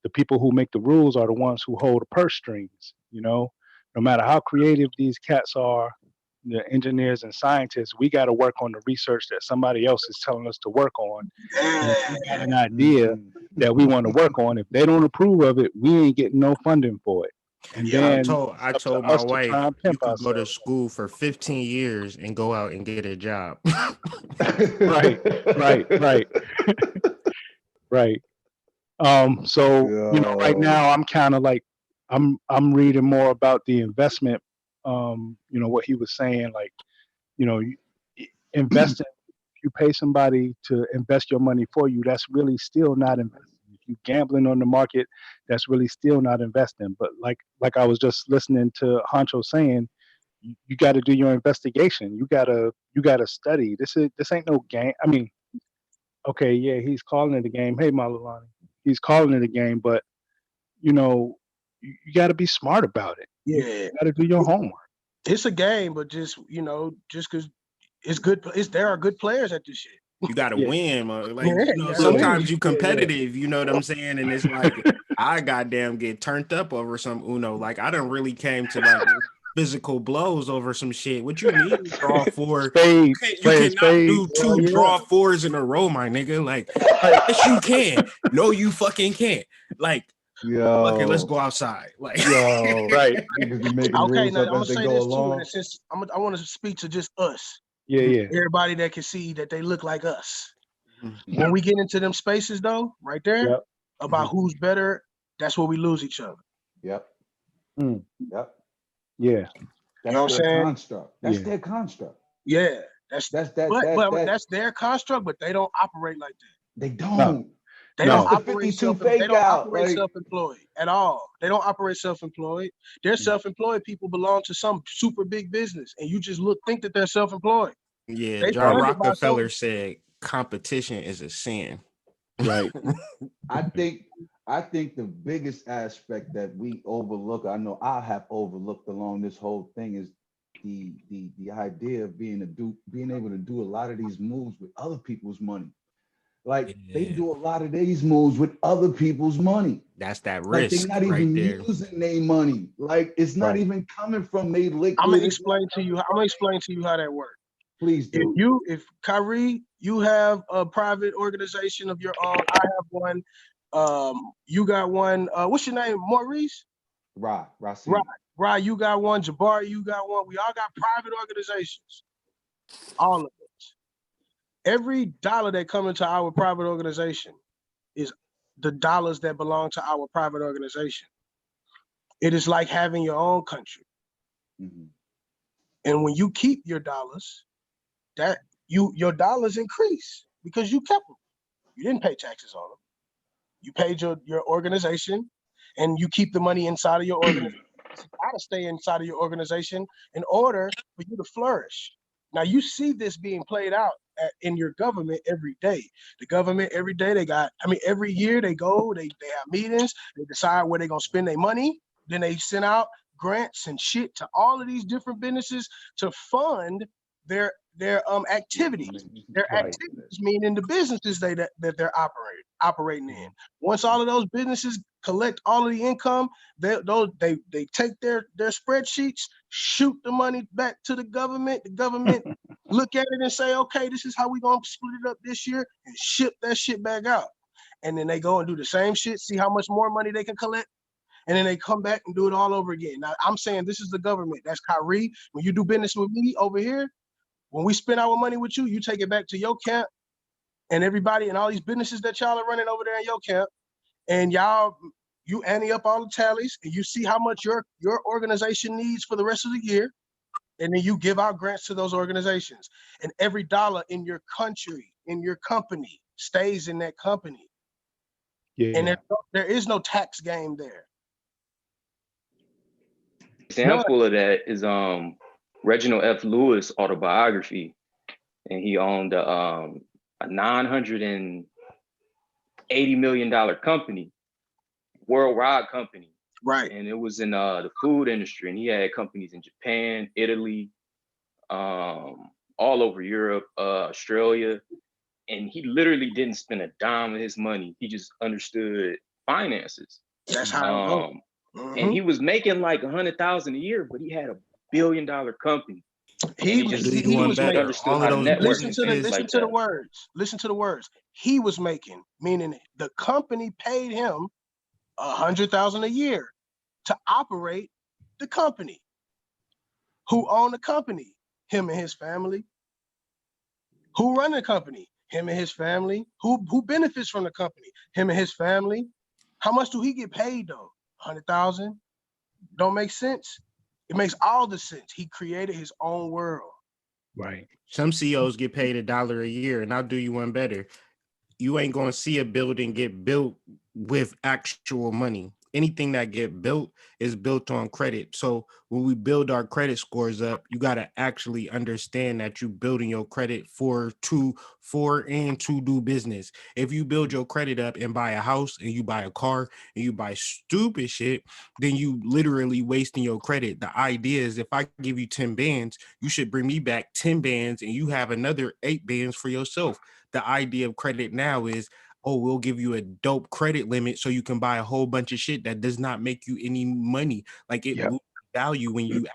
the people who make the rules are the ones who hold the purse strings, No matter how creative these cats are, the engineers and scientists, we got to work on the research that somebody else is telling us to work on. And if we got an idea that we want to work on, if they don't approve of it, we ain't getting no funding for it. And Yeah, then I it's up to told my us to try wife and you pimp could go to ourselves. school for 15 years and go out and get a job. Right. Right. So right now I'm kind of like I'm reading more about the investment. What he was saying, like, investing. If you pay somebody to invest your money for you, that's really still not investing. If you gambling on the market, that's really still not investing. But like I was just listening to Honcho saying, you got to do your investigation. You gotta study. This ain't no game. I mean, okay, yeah, he's calling it a game. Hey, Malalani, he's calling it a game, but you got to be smart about it. Yeah, You got to do your homework. it's a game, but just because it's good, there are good players at this shit. You gotta win, man. Like, Yeah, sometimes you competitive, you know what I'm saying? And it's like I goddamn get turned up over some Uno. Like I done really came to like physical blows over some shit. What you mean draw four? Spades, You cannot do two yeah. draw fours in a row, my nigga. Like, yes, you can. No, you fucking can't. Like, okay, let's go outside. Like, right. Niggas be making Okay, rules now up I'm gonna as they say go this too, along. and since I want to speak to just us, Yeah. everybody that can see that they look like us. Mhm. When we get into them spaces, though, right there, Yep. about who's better, that's where we lose each other. Yep. Mm. Yep. Yeah. You know what I'm That's their saying? construct. That's Yeah. their construct. Yeah, That's but that's their construct, but they don't operate like that. they don't. They No. don't That's the operate 52 fake out. Like, self-employed at all. They don't operate self-employed. They're self-employed people belong to some super big business, and you just think that they're self-employed. yeah, They John funded by Rockefeller said competition is a sin. Right. I think the biggest aspect that we overlook, I know I have overlooked along this whole thing, is the idea of being able to do a lot of these moves with other people's money. Like they do a lot of these moves with other people's money. That's that Like they're risk not right even there. using their money. Like it's not even coming from their liquid. I'm gonna explain to you how that works. Please do. If Kyrie, you have a private organization of your own. I have one. You got one. What's your name? Maurice? Right. Right. You got one. Jabari, you got one. We all got private organizations. All of us. Every dollar that come into our private organization is the dollars that belong to our private organization. It is like having your own country. Mm-hmm. And when you keep your dollars, your dollars increase because you kept them. You didn't pay taxes on them. You paid your organization, and you keep the money inside of your organization. You gotta stay inside of your organization in order for you to flourish. Now you see this being played out in your government every day. The government every day every year they have meetings, they decide where they're gonna spend their money, then they send out grants and shit to all of these different businesses to fund their activities. Their activities meaning the businesses that they're operating in. Once all of those businesses collect all of the income, they take their spreadsheets, shoot the money back to the government. The government look at it and say, okay, this is how we're gonna split it up this year, and ship that shit back out. And then they go and do the same shit, see how much more money they can collect, and then they come back and do it all over again. Now I'm saying this is the government. That's Kyrie. When you do business with me over here, when we spend our money with you, you take it back to your camp and everybody and all these businesses that y'all are running over there in your camp, and you ante up all the tallies, and you see how much your organization needs for the rest of the year, and then you give out grants to those organizations. And every dollar in your country, in your company, stays in that company. Yeah. And there is no tax game there. Example of that is Reginald F. Lewis autobiography, and he owned a $980 million company, worldwide company. Right. And it was in the food industry, and he had companies in Japan, Italy, all over Europe, Australia. And he literally didn't spend a dime of his money. He just understood finances. That's how it goes. And he was making like $100,000 a year, but he had $1 billion company. He was making. Understood how to network and things like that. Listen to the words. He was making, meaning the company paid him $100,000 a year to operate the company. Who owned the company? Him and his family. Who run the company? Him and his family. Who benefits from the company? Him and his family. How much do he get paid though? 100,000. Don't make sense. It makes all the sense. He created his own world. Right. Some CEOs get paid $1 a year, and I'll do you one better. You ain't gonna see a building get built with actual money. Anything that get built is built on credit. So when we build our credit scores up, you got to actually understand that you building your credit for and to do business. If you build your credit up and buy a house and you buy a car and you buy stupid shit, then you literally wasting your credit. The idea is if I give you 10 bands, you should bring me back 10 bands and you have another 8 bands for yourself. The idea of credit now is, oh, we'll give you a dope credit limit so you can buy a whole bunch of shit that does not make you any money. Like it loses value when you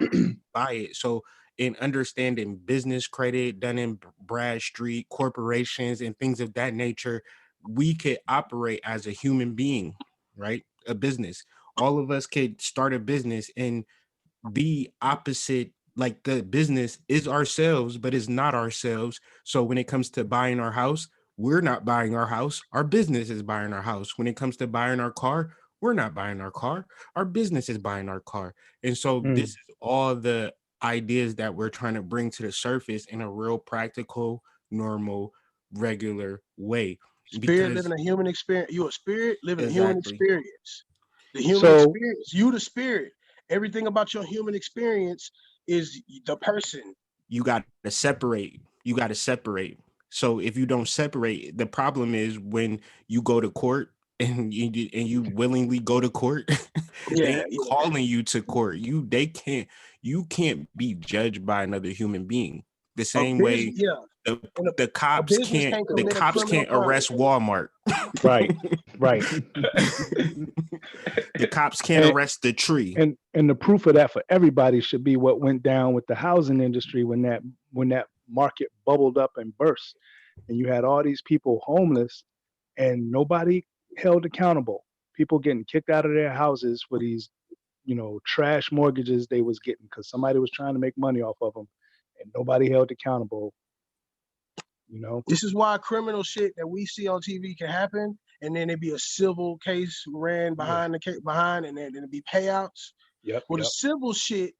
buy it. So in understanding business credit, Dun & Bradstreet, corporations, and things of that nature, we could operate as a human being, right? A business. All of us could start a business and be opposite. Like the business is ourselves, but it's not ourselves. So when it comes to buying our house, we're not buying our house. Our business is buying our house. When it comes to buying our car, we're not buying our car. Our business is buying our car. And so this is all the ideas that we're trying to bring to the surface in a real practical, normal, regular way. Spirit living a human experience. You a spirit living a human experience. The human experience. You the spirit. Everything about your human experience is the person. You got to separate. So if you don't separate, the problem is when you go to court and you willingly go to court, they calling you to court. You can't be judged by another human being. The same way the cops can't arrest Walmart. Right. The cops can't arrest the tree. And the proof of that for everybody should be what went down with the housing industry when that market bubbled up and burst, and you had all these people homeless and nobody held accountable. People getting kicked out of their houses for these, trash mortgages they was getting because somebody was trying to make money off of them, and nobody held accountable. This is why criminal shit that we see on TV can happen, and then it'd be a civil case ran behind the case and then it'd be payouts. The civil shit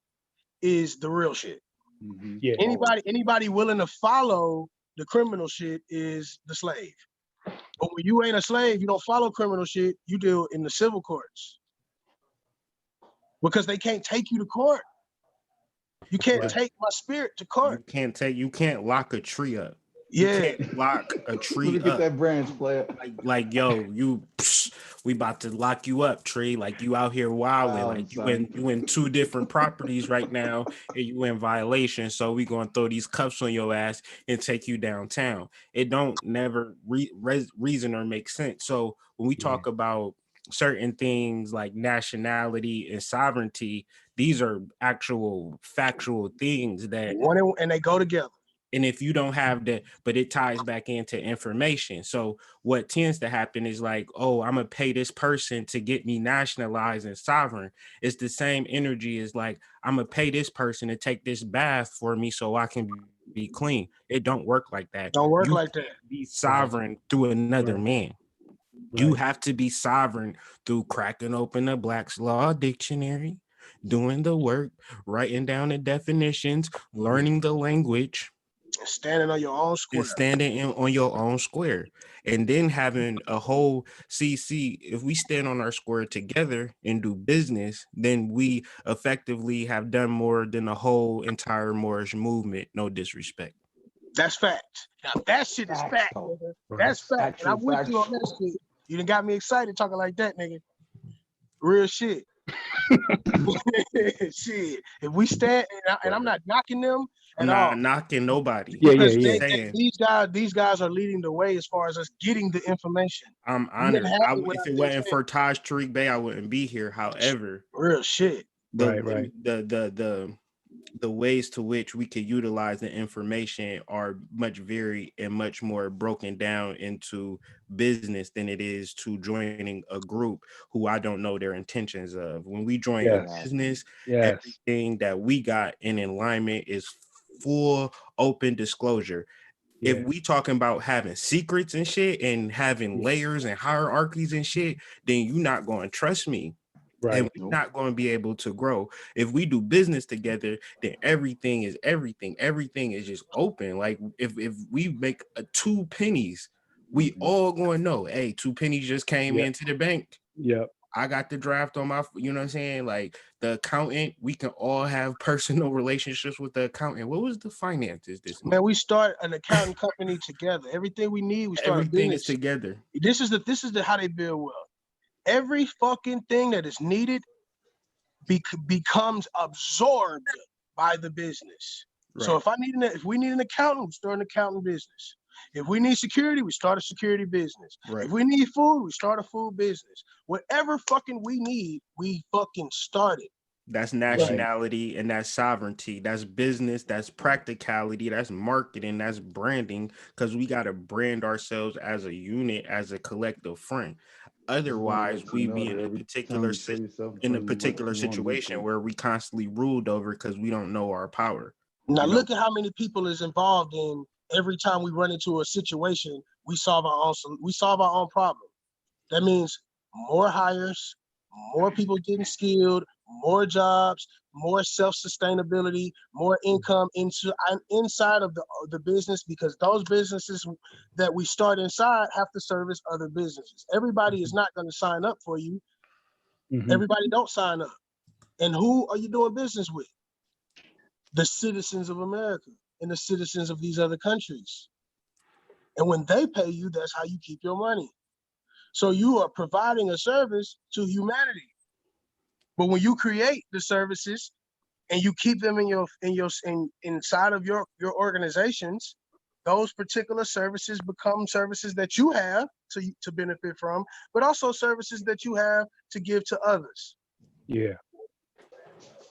is the real shit. Mm-hmm. Yeah. Anybody willing to follow the criminal shit is the slave. But when you ain't a slave, you don't follow criminal shit. You deal in the civil courts because they can't take you to court. You can't take my spirit to court. You can't lock a tree up. Yeah, you can't lock a tree Look at that branch, player. Like yo, we about to lock you up, tree. Like you out here wilding. You in 2 different properties right now, and you in violation. So we gonna throw these cuffs on your ass and take you downtown. It don't never reason or make sense. So when we talk about certain things like nationality and sovereignty, these are actual factual things that and they go together. And if you don't have that, but it ties back into information. So what tends to happen is like, oh, I'm gonna pay this person to get me nationalized and sovereign. It's the same energy as like, I'm gonna pay this person to take this bath for me so I can be clean. It don't work like that. Be sovereign through another man. You have to be sovereign through cracking open a Black's Law dictionary, doing the work, writing down the definitions, learning the language. Standing on your own square. And then having a whole CC. If we stand on our square together and do business, then we effectively have done more than the whole entire Moorish movement. No disrespect. That's fact. Now that shit is fact. That's fact. And I'm with you on that shit. You done got me excited talking like that, nigga. Real shit. Shit. If we stand, and I'm not knocking them. I'm not knocking nobody. These guys are leading the way as far as us getting the information. I'm honored. If it wasn't for Taj Tariq Bey, I wouldn't be here. However, real shit. The the ways to which we could utilize the information are much varied and much more broken down into business than it is to joining a group who I don't know their intentions of. When we join a Yes. business, Yes. everything that we got in alignment is full open disclosure. If Yeah. we talking about having secrets and shit and having layers and hierarchies and shit, then you're not going to trust me and Right. we're not going to be able to grow. If we do business together, then everything is everything. Everything is just open. Like if we make a 2 pennies, we all going to know, hey, 2 pennies just came Yep. into the bank. Yep. I got the draft on my, you know what I'm saying? Like the accountant, we can all have personal relationships with the accountant. What was the finances this month? Man, we start an accounting company together. Everything we need, we start a Everything is business. together. This is the how they build wealth. Every fucking thing that is needed becomes absorbed by the business. Right. So if we need an accountant, we start an accounting business. If we need security, we start a security business. Right. If we need food, we start a food business. Whatever fucking we need, we fucking start it. That's nationality and that's sovereignty. That's business. That's practicality. That's marketing. That's branding. Because we got to brand ourselves as a unit, as a collective front. Otherwise, we be in a particular situation where we constantly ruled over because we don't know our power. Now look at how many people is involved in every time we run into a situation, we solve our own problem. That means more hires, more people getting skilled, more jobs, more self-sustainability, more income inside of the business, because those businesses that we start inside have to service other businesses. Everybody is not going to sign up for you. Everybody don't sign up. And who are you doing business with? The citizens of America and the citizens of these other countries. And when they pay you, that's how you keep your money. So you are providing a service to humanity. But when you create the services and you keep them inside of your organizations, those particular services become services that you have to benefit from, but also services that you have to give to others. Yeah.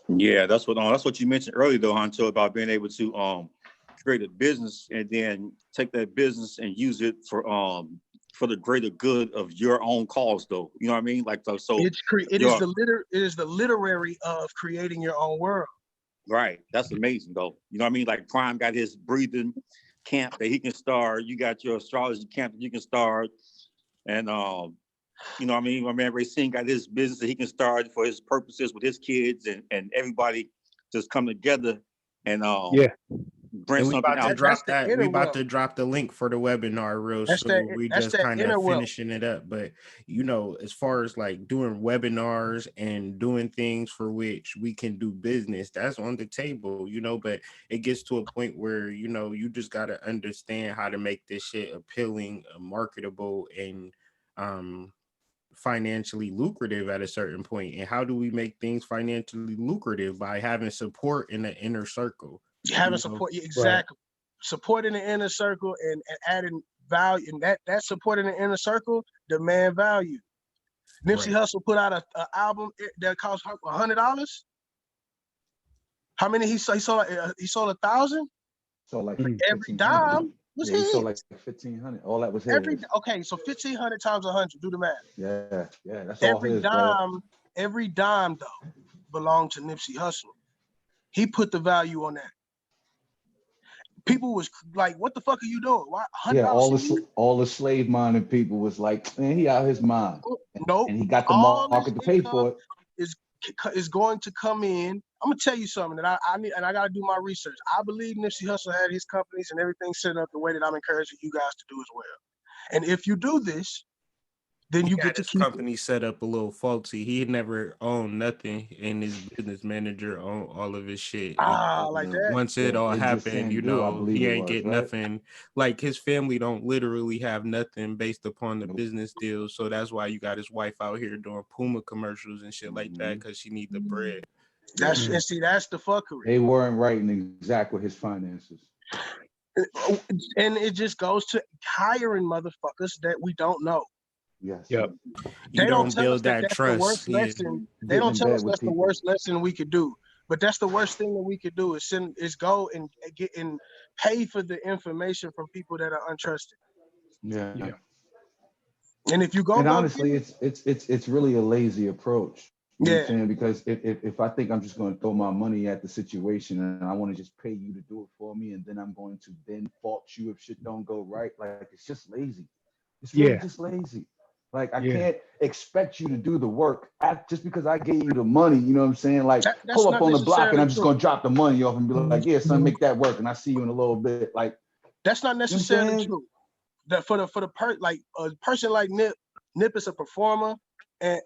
Yeah, that's what you mentioned earlier though, Hunter, about being able to create a business and then take that business and use it for the greater good of your own cause though. You know what I mean? Like so it is the literary of creating your own world. Right. That's amazing though. You know what I mean? Like Prime got his breathing camp that he can start. You got your astrology camp that you can start. And you know what I mean? My man Racine got his business that he can start for his purposes with his kids and everybody just come together and bring and we something about out. to drop that. We about to drop the link for the webinar real soon. We just kind of finishing it up. But you know, as far as like doing webinars and doing things for which we can do business, that's on the table, you know, but it gets to a point where, you know, you just gotta understand how to make this shit appealing, marketable, and financially lucrative at a certain point. And how do we make things financially lucrative? By having support in the inner circle. Having support, exactly. Right. Support in the inner circle and adding value, and that support in the inner circle demand value. Nipsey Hussle put out an album that cost $100. How many he sold? He sold 1,000. So like every dime was his. He sold like 1,500. All that was his. Okay, so 1,500 times 100. Do the math. Yeah, that's all his. Every dime though belonged to Nipsey Hussle. He put the value on that. People was like, "What the fuck are you doing?" Why? All the slave minding people was like, "Man, he out his mind." Nope. And he got the market to pay for it. Is going to come in. I'm gonna tell you something that I need, and I gotta do my research. I believe Nipsey Hussle had his companies and everything set up the way that I'm encouraging you guys to do as well. And if you do this, then you get to keep company set up a little faulty. He had never owned nothing, and his business manager owned all of his shit. Like that. Once it all happened, you know, he ain't get nothing. Like his family don't literally have nothing based upon the business deal. So that's why you got his wife out here doing Puma commercials and shit like that, because she need the bread. That's the fuckery. They weren't writing exactly his finances. And it just goes to hiring motherfuckers that we don't know. Yes. Yep. They don't build that trust. They don't tell us that's the worst lesson we could do. But that's the worst thing that we could do is go and get and pay for the information from people that are untrusted. Yeah. Yeah. And if you go, And honestly, it's really a lazy approach. You know what I'm yeah, saying? Because if I think I'm just going to throw my money at the situation and I want to just pay you to do it for me, and then I'm going to then fault you if shit don't go right, like it's just lazy. It's really Yeah. just lazy. Like I Yeah. can't expect you to do the work just because I gave you the money. You know what I'm saying? Like that's pull up not on the block and necessarily I'm just true. gonna drop the money off and be like, yeah, son, make that work, and I see you in a little bit. Like, That's not you know what I'm necessarily saying? true. That for the like a person like Nip is a performer, and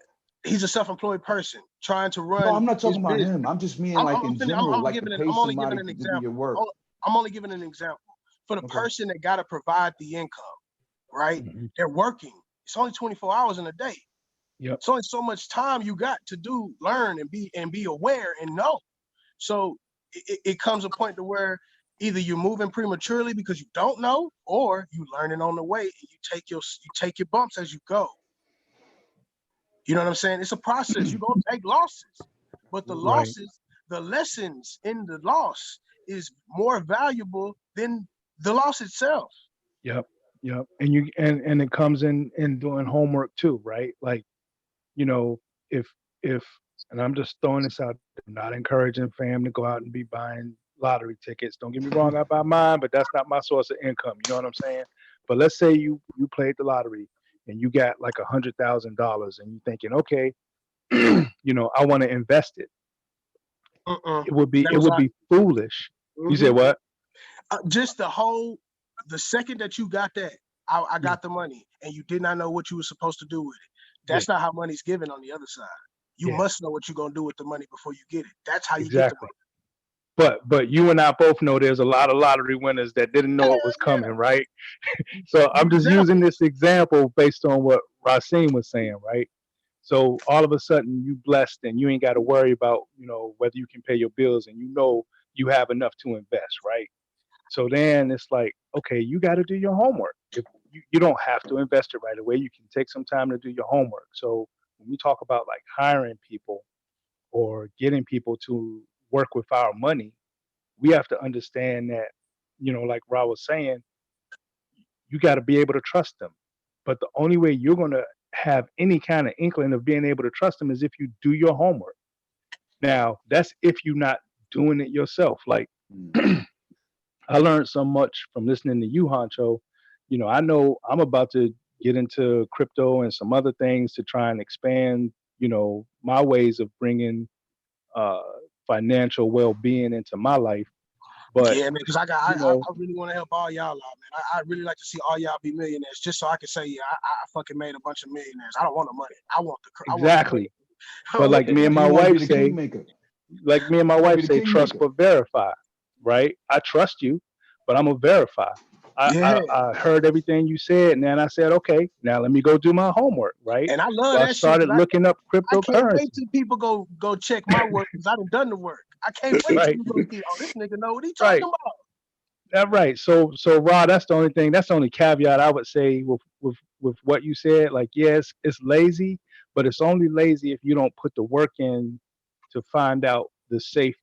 he's a self-employed person trying to No, run I'm not his talking about business. him. I'm just meaning like in general, like to pay I'm only giving somebody an to do example. your work. I'm only giving an example for the Okay. person that got to provide the income, right? Mhm. They're working. It's only 24 hours in a day. Yep. It's only so much time you got to learn and be aware and know. So it comes a point to where either you're moving prematurely because you don't know, or you learning on the way and you take your bumps as you go. You know what I'm saying? It's a process. You're gonna take losses, but Right. the lessons in the loss is more valuable than the loss itself. Yep. Yep. And it comes in doing homework too, right? Like, you know, if and I'm just throwing this out, I'm not encouraging fam to go out and be buying lottery tickets. Don't get me wrong, I buy mine, but that's not my source of income. You know what I'm saying? But let's say you played the lottery and you got like $100,000 and you thinking, okay, I want to invest it. Uh-uh. It would be That it was would be foolish. You said Mhm. what? Just the second that you got that, I Yeah. got the money, and you did not know what you were supposed to do with it. Yeah. That's not how money's given on the other side. You Yeah. must know what you're gonna do with the money before you get it. That's how you get the Exactly. But you and I both know there's a lot of lottery winners that didn't know money. it was coming, right? So I'm Good just example. using this example based on what Racine was saying, right? So all of a sudden you blessed and you ain't got to worry about, whether you can pay your bills and you have enough to invest, right? So then it's like, okay, you got to do your homework. If you don't have to invest it right away, you can take some time to do your homework. So when we talk about like hiring people or getting people to work with our money, we have to understand that, like Ra was saying, you got to be able to trust them. But the only way you're going to have any kind of inkling of being able to trust them is if you do your homework. Now, that's if you're not doing it yourself. Like, I learned so much from listening to you, Honcho. I know I'm about to get into crypto and some other things to try and expand, my ways of bringing uh, financial well-being into my life. But, Yeah, man, because you I know, really want to help all y'all out, man. I really like to see all y'all be millionaires, just so I can say, yeah, I fucking made a bunch of millionaires. I don't want the money. I want the exactly. I But want like the me and You my want to be wife the say, kingmaker. trust but verify, right? I trust you, but I'm gonna verify. I, yeah. I, I heard everything you said, and then I said, okay, now let me go do my homework, right? And I So love I that shit started because looking up I can't wait cryptocurrency, till people go check my work because I done the work. I can't wait till right? you go see, oh, this nigga know what he Right. talking about. That's right. So Rod, that's the only caveat I would say with what you said. Like, yes, it's lazy, but it's only lazy if you don't put the work in to find out the safe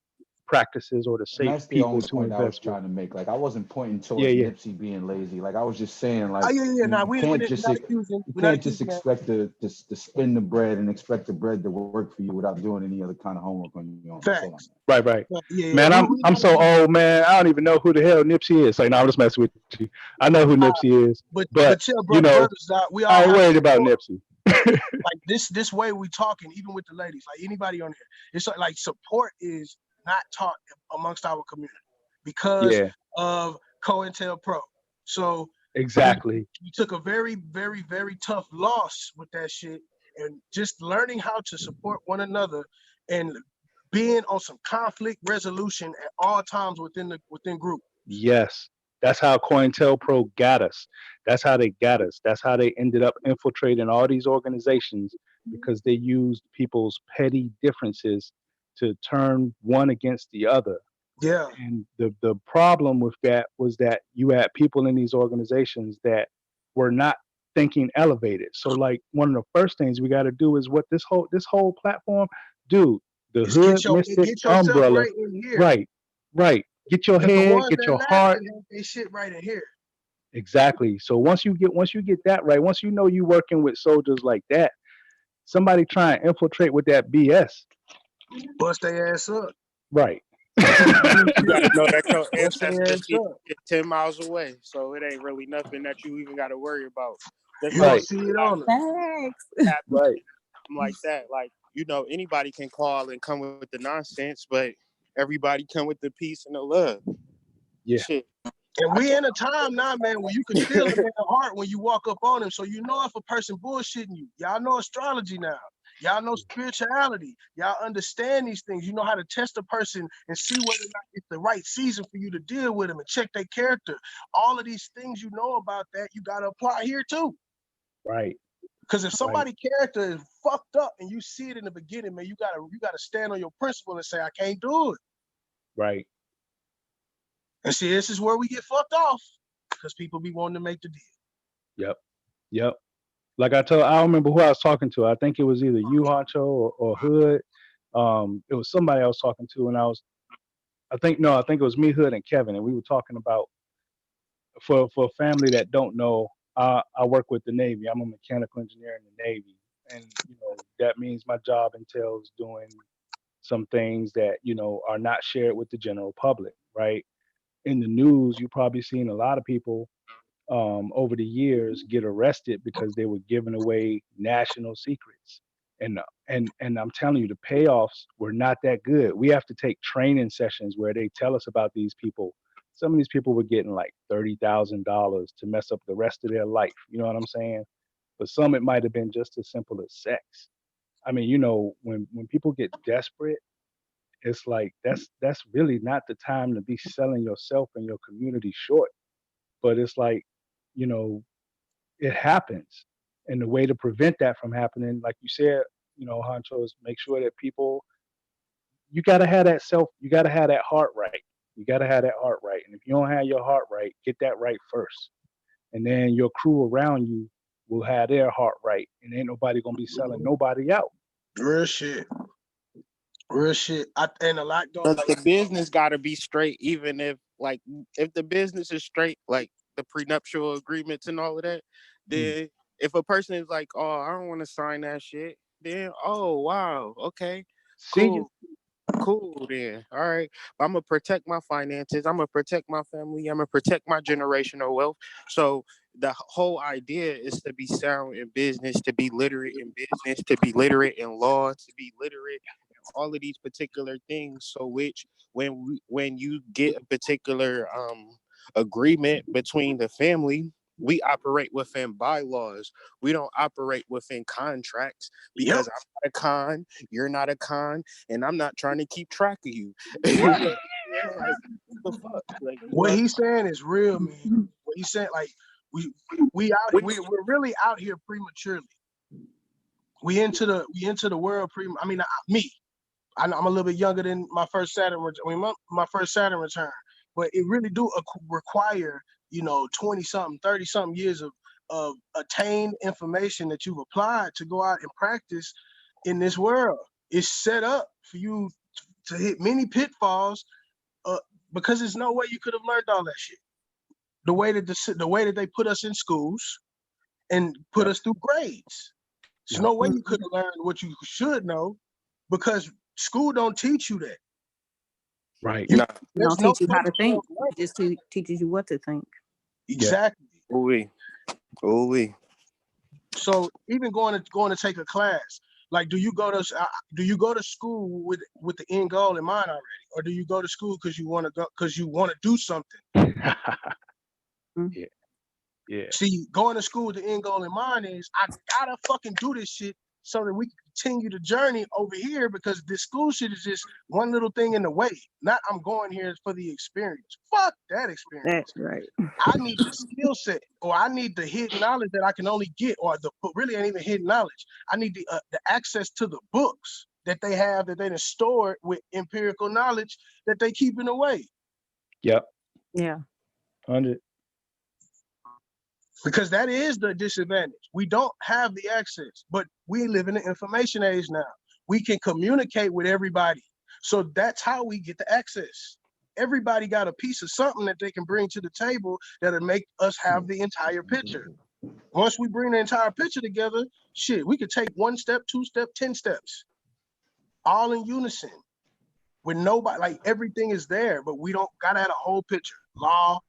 practices or the And safe that's the people only to point I was invest with. trying to make. Like I wasn't pointing Yeah, towards yeah. Nipsey being lazy. Like I was just saying, Oh like yeah. Nah, you can't we're just not you we're not can't just accusing that. expect to spin the bread and expect the bread to work for you without doing any other kind of homework on your own. That's all I'm Facts. saying. Right, right. Yeah. Man, I'm We're I'm not so accusing. old, man. I don't even know who the hell Nipsey is. Like, no, I'm just messing with you. I know who Nipsey is, but But tell brothers that we all I ain't have worried about support. Nipsey. Like this way we talking, even with the ladies, like anybody on here, it's like support is not taught amongst our community because Yeah, of COINTELPRO. So we exactly. took a very, very, very tough loss with that shit, and just learning how to support one another and being on some conflict resolution at all times within group. Yes, that's how COINTELPRO got us. That's how they got us. That's how they ended up infiltrating all these organizations because they used people's petty differences to turn one against the other. Yeah, And the problem with that was that you had people in these organizations that were not thinking elevated. So like one of the first things we got to do is what this whole platform, dude. the Just hood mystic get yourself umbrella. right in here. Right. Get your Because the head, ones get that your laughing heart. have their shit right in here. Exactly. So once you get that right, once you know you working with soldiers like that, somebody try and infiltrate with that BS. Bust their ass up. Right. You gotta know that your Bust their ancestors ass up. is 10 miles away, so it ain't really nothing that you even gotta worry about. Just You gonna Right. see it on them. Thanks. Right. like that. Like, you know, anybody can call and come with the nonsense, but everybody come with the peace and the love. Yeah. Shit. And we in a time now, man, where you can feel a man's heart when you walk up on him. So you know if a person bullshitting you. Y'all know astrology now. Y'all know spirituality. Y'all understand these things. You know how to test a person and see whether or not it's the right season for you to deal with them and check their character. All of these things you know about that, you got to apply here too. Right. Because if somebody's character is fucked up and you see it in the beginning, man, you gotta stand on your principle and say, I can't do it. Right. And see, this is where we get fucked off because people be wanting to make the deal. Yep. Like I don't remember who I was talking to. I think it was either you, Honcho, or Hood. It was somebody I was talking to, and I think it was me, Hood, and Kevin, and we were talking about for a family that don't know. I work with the Navy. I'm a mechanical engineer in the Navy, and that means my job entails doing some things that are not shared with the general public. Right. In the news, you've probably seen a lot of people over the years get arrested because they were giving away national secrets. And I'm telling you, the payoffs were not that good. We have to take training sessions where they tell us about these people. Some of these people were getting like $30,000 to mess up the rest of their life. You know what I'm saying? But some it might have been just as simple as sex. I mean, when people get desperate, it's like that's really not the time to be selling yourself and your community short. But it's like, it happens. And the way to prevent that from happening, like you said, Honcho, is make sure that people, you got to have you got to have that heart right. You got to have that heart right. And if you don't have your heart right, get that right first. And then your crew around you will have their heart right. And ain't nobody going to be selling nobody out. Real shit. And a lot But the business got to be straight, even if the business is straight, like the prenuptial agreements and all of that, then if a person is like, oh, I don't want to sign that shit, then, oh, wow, okay, cool. Cool then. All right. I'm gonna protect my finances. I'm gonna protect my family. I'm gonna protect my generational wealth. So the whole idea is to be sound in business, to be literate in business, to be literate in law, to be literate in all of these particular things. So which when you get a particular agreement between the family, we operate within bylaws. We don't operate within contracts because I'm not a con, you're not a con, and I'm not trying to keep track of you. Right. Like, what the fuck? Like, What he's saying is real, man. What he's saying, like we're really out here prematurely. We into the world I'm a little bit younger than my first Saturn. My first Saturn return, but it really do require 20 something, 30 something years of attained information that you've applied to go out and practice in this world. It's set up for you to hit many pitfalls because there's no way you could have learned all that shit. The way that they put us in schools and put us through grades. There's no way you could have learned what you should know because school don't teach you that. Right. They don't teach you how to think. It just teaches you what to think. Exactly. Ooh-wee. So even going to take a class, like do you go to school with the end goal in mind already, or do you go to school because you want to do something? Yeah. See, going to school with the end goal in mind is I gotta fucking do this shit so that we can continue the journey over here because this school shit is just one little thing in the way. Not I'm going here for the experience. Fuck that experience. That's right. I need the skill set, or I need the hidden knowledge that I can only get, or really ain't even hidden knowledge. I need the access to the books that they have that they stored with empirical knowledge that they keep in the way. Yep. Yeah. 100. Because that is the disadvantage. We don't have the access, but we live in the information age now. we can communicate with everybody. So that's how we get the access. Everybody got a piece of something that they can bring to the table that'll make us have the entire picture. Once we bring the entire picture together, shit, we could take 1 step, 2 steps, 10 steps, all in unison with nobody, like everything is there, but we don't gotta have a whole picture. Law,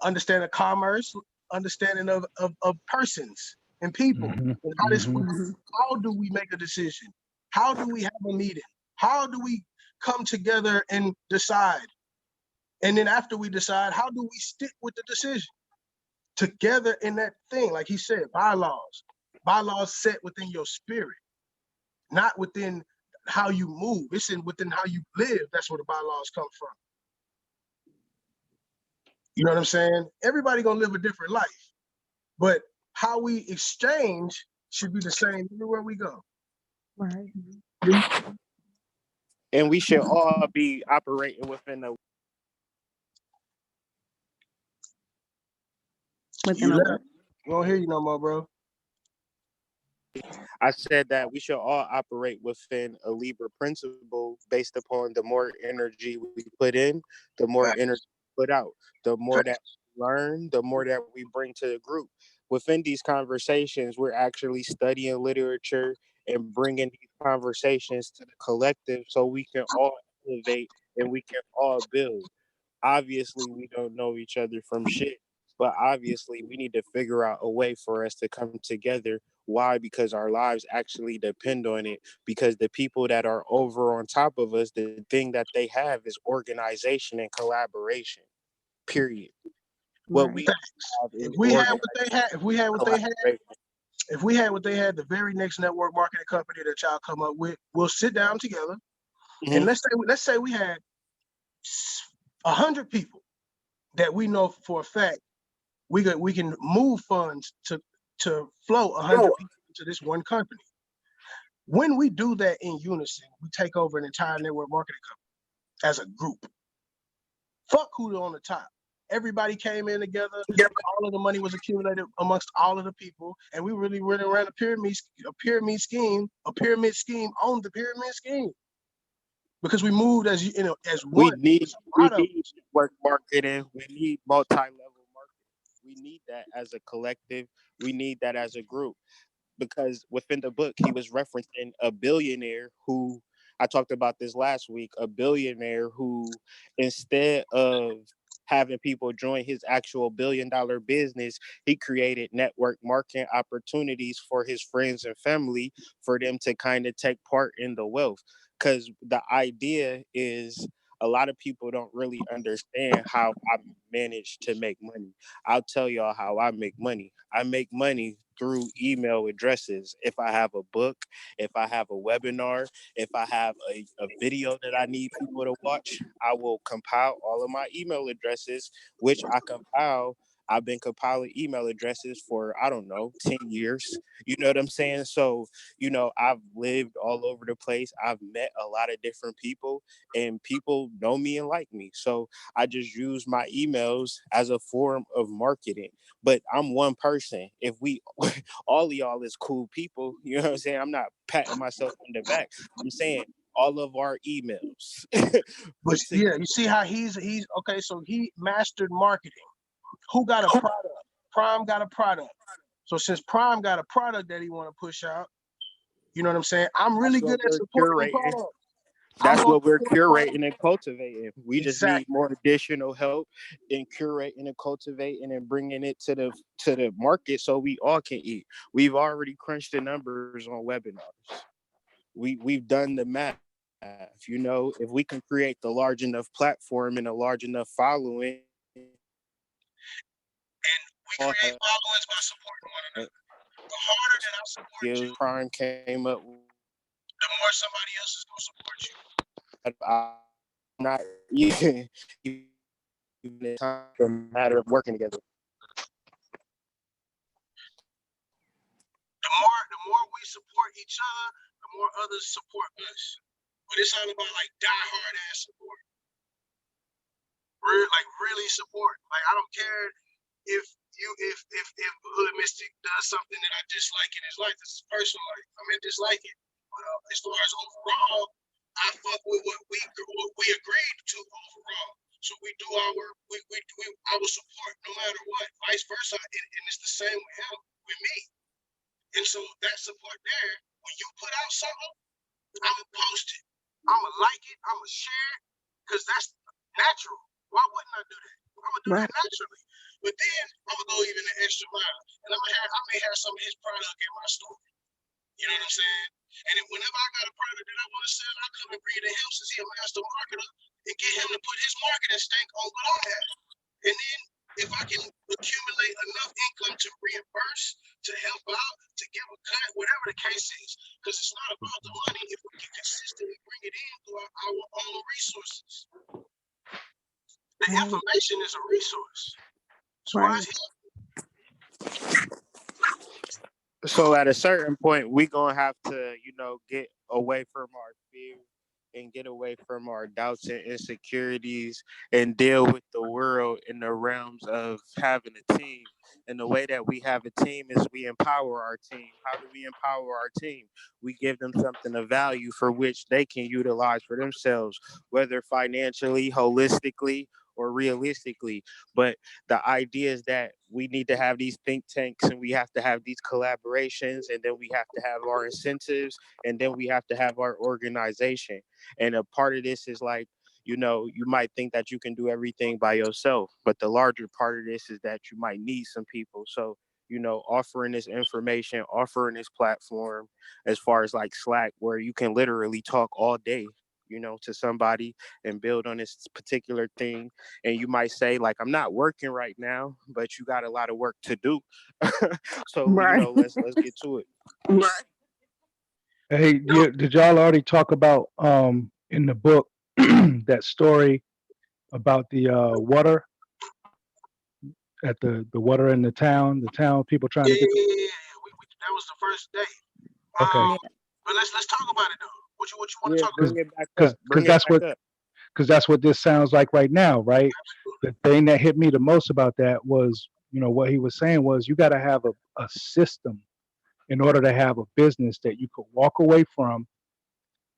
understanding commerce, understanding of persons and people. And how do we make a decision? How do we have a meeting? How do we come together and decide? And then after we decide, how do we stick with the decision? Together in that thing, like he said, bylaws. Bylaws set within your spirit, not within how you move. It's within how you live. That's where the bylaws come from. You know what I'm saying? Everybody gonna live a different life, but how we exchange should be the same everywhere we go. Right. And we should all be operating within the. Within a what? We don't hear you no more, bro. I said that we should all operate within a Libra principle based upon the more energy we put in, the more energy we put out. The more that we learn, the more that we bring to the group. Within these conversations, we're actually studying literature and bringing these conversations to the collective so we can all elevate and we can all build. Obviously, we don't know each other from shit, but obviously we need to figure out a way for us to come together. Why? Because our lives actually depend on it. Because the people that are over on top of us, the thing that they have is organization and collaboration. Period. What we have is if we had what they had, if we had what they had, the very next network marketing company that y'all come up with, we'll sit down together, and let's say we had 100 people that we know for a fact we can move funds to flow 100 people to this one company. When we do that in unison, we take over an entire network marketing company as a group. Fuck who's on the top. Everybody came in together. All of the money was accumulated amongst all of the people, and we really went around a pyramid scheme on the pyramid scheme, because we moved as as one. We need network marketing. We need multi-level marketing. We need that as a collective. We need that as a group. Because within the book, he was referencing a billionaire who, I talked about this last week, a billionaire who, instead of having people join his actual $1 billion business, he created network marketing opportunities for his friends and family for them to kind of take part in the wealth. Because the idea is, a lot of people don't really understand how I manage to make money. I'll tell y'all how I make money. I make money through email addresses. If I have a book, if I have a webinar, if I have a video that I need people to watch, I will compile all of my email addresses, which I compile. I've been compiling email addresses for, I don't know, 10 years. You know what I'm saying? So, I've lived all over the place. I've met a lot of different people, and people know me and like me. So I just use my emails as a form of marketing. But I'm one person. If we, all of y'all is cool people, you know what I'm saying? I'm not patting myself on the back. I'm saying all of our emails. But yeah, you see how he's okay. So he mastered marketing. Who got a product? Prime got a product. So since Prime got a product that he want to push out, you know what I'm saying? I'm really good at supporting the product. That's what we're curating and cultivating. We just need more additional help in curating and cultivating and bringing it to the market so we all can eat. We've already crunched the numbers on webinars. We've done the math. If we can create the large enough platform and a large enough following, and we create followings by supporting one another. The harder that I support you, Prime came up, the more somebody else is gonna support you. I'm not even a matter of working together. The more we support each other, the more others support us. But it's all about like die-hard ass support. Really support. Like I don't care if Hood Mystic does something that I dislike in his life. This is personal. I may dislike it. But as far as overall, I fuck with what we agreed to overall. So we do our support no matter what, vice versa, and it's the same with him, with me. And so that support there, when you put out something, I'ma post it, I'ma like it, I'ma share it, because that's natural. Why wouldn't I do that? I'ma do that naturally. But then I'ma go even an extra mile, and I may have some of his product in my store. You know what I'm saying? And then whenever I got a product that I want to sell, I come and bring it to him since he's a master marketer and get him to put his marketing stank on what I have. And then if I can accumulate enough income to reimburse, to help out, to give a cut, whatever the case is, because it's not about the money if we can consistently bring it in through our own resources. The information is a resource. So why is he? So at a certain point, we gonna have to, get away from our fear and get away from our doubts and insecurities and deal with the world in the realms of having a team. And the way that we have a team is we empower our team. How do we empower our team? We give them something of value for which they can utilize for themselves, whether financially, holistically, or realistically. But the idea is that we need to have these think tanks and we have to have these collaborations, and then we have to have our incentives, and then we have to have our organization. And a part of this is like, you might think that you can do everything by yourself, but the larger part of this is that you might need some people. So, offering this information, offering this platform as far as like Slack, where you can literally talk all day, to somebody and build on this particular thing. And you might say, like, I'm not working right now, but you got a lot of work to do. So, let's get to it. Right. Hey, did y'all already talk about in the book that story about the water at the water in the town people trying to get the That was the first day. okay. But let's talk about it though. What you want to talk bring it back up. Because that's what this sounds like right now, right? The thing that hit me the most about that was, what he was saying was you got to have a system in order to have a business that you could walk away from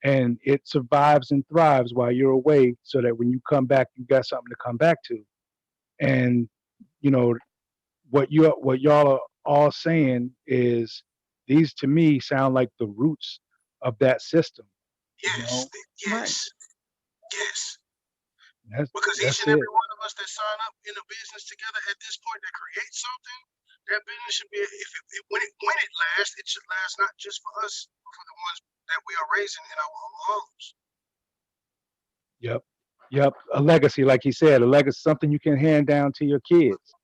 and it survives and thrives while you're away, so that when you come back, you got something to come back to. And, what y'all are all saying is these to me sound like the roots of that system. Yes. Because That's each and every one of us that sign up in a business together at this point that creates something, that business should be, when it lasts, it should last not just for us, but for the ones that we are raising in our own homes. Yep. A legacy, like he said, a legacy, something you can hand down to your kids.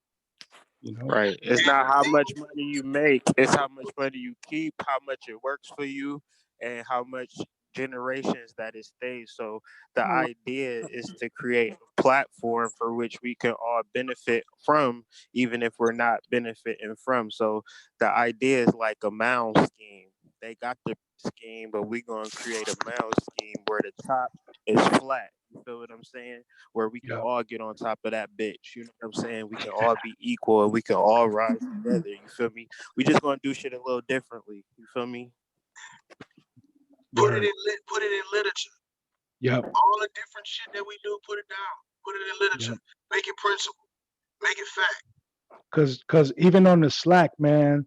Right. It's not how much money you make, it's how much money you keep, how much it works for you, and how much generations that it stays. So the idea is to create a platform for which we can all benefit from, even if we're not benefiting from. So the idea is like a mound scheme. They got the scheme, but we're going to create a mound scheme where the top is flat. You feel what I'm saying? Where we can all get on top of that bitch. You know what I'm saying? We can all be equal and we can all rise together. You feel me? We just gonna do shit a little differently. You feel me? Put it in literature. Yep. All the different shit that we do, put it down. Put it in literature. Yep. Make it principle. Make it fact. Because even on the Slack, man,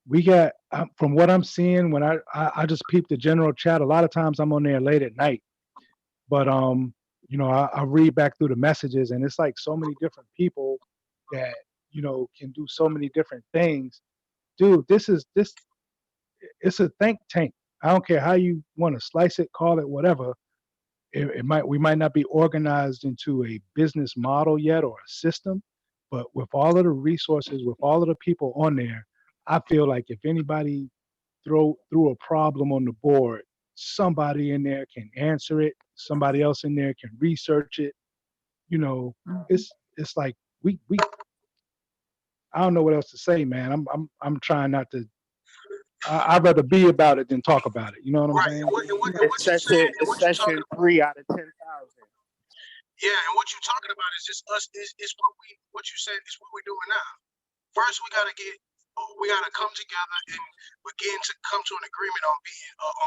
we got from what I'm seeing when I just peep the general chat. A lot of times I'm on there late at night, but I read back through the messages, and it's like so many different people that can do so many different things. Dude, it's a think tank. I don't care how you want to slice it, call it whatever. We might not be organized into a business model yet or a system, but with all of the resources, with all of the people on there, I feel like if anybody threw a problem on the board, somebody in there can answer it. Somebody else in there can research it. It's like we I don't know what else to say, man. I'm trying not to. I'd rather be about it than talk about it. You know what I'm saying? It's session 3 out of 10,000. Yeah, and what you're talking about is just us. Is what you said is what we're doing now. First, we gotta get we gotta come together and begin to come to an agreement on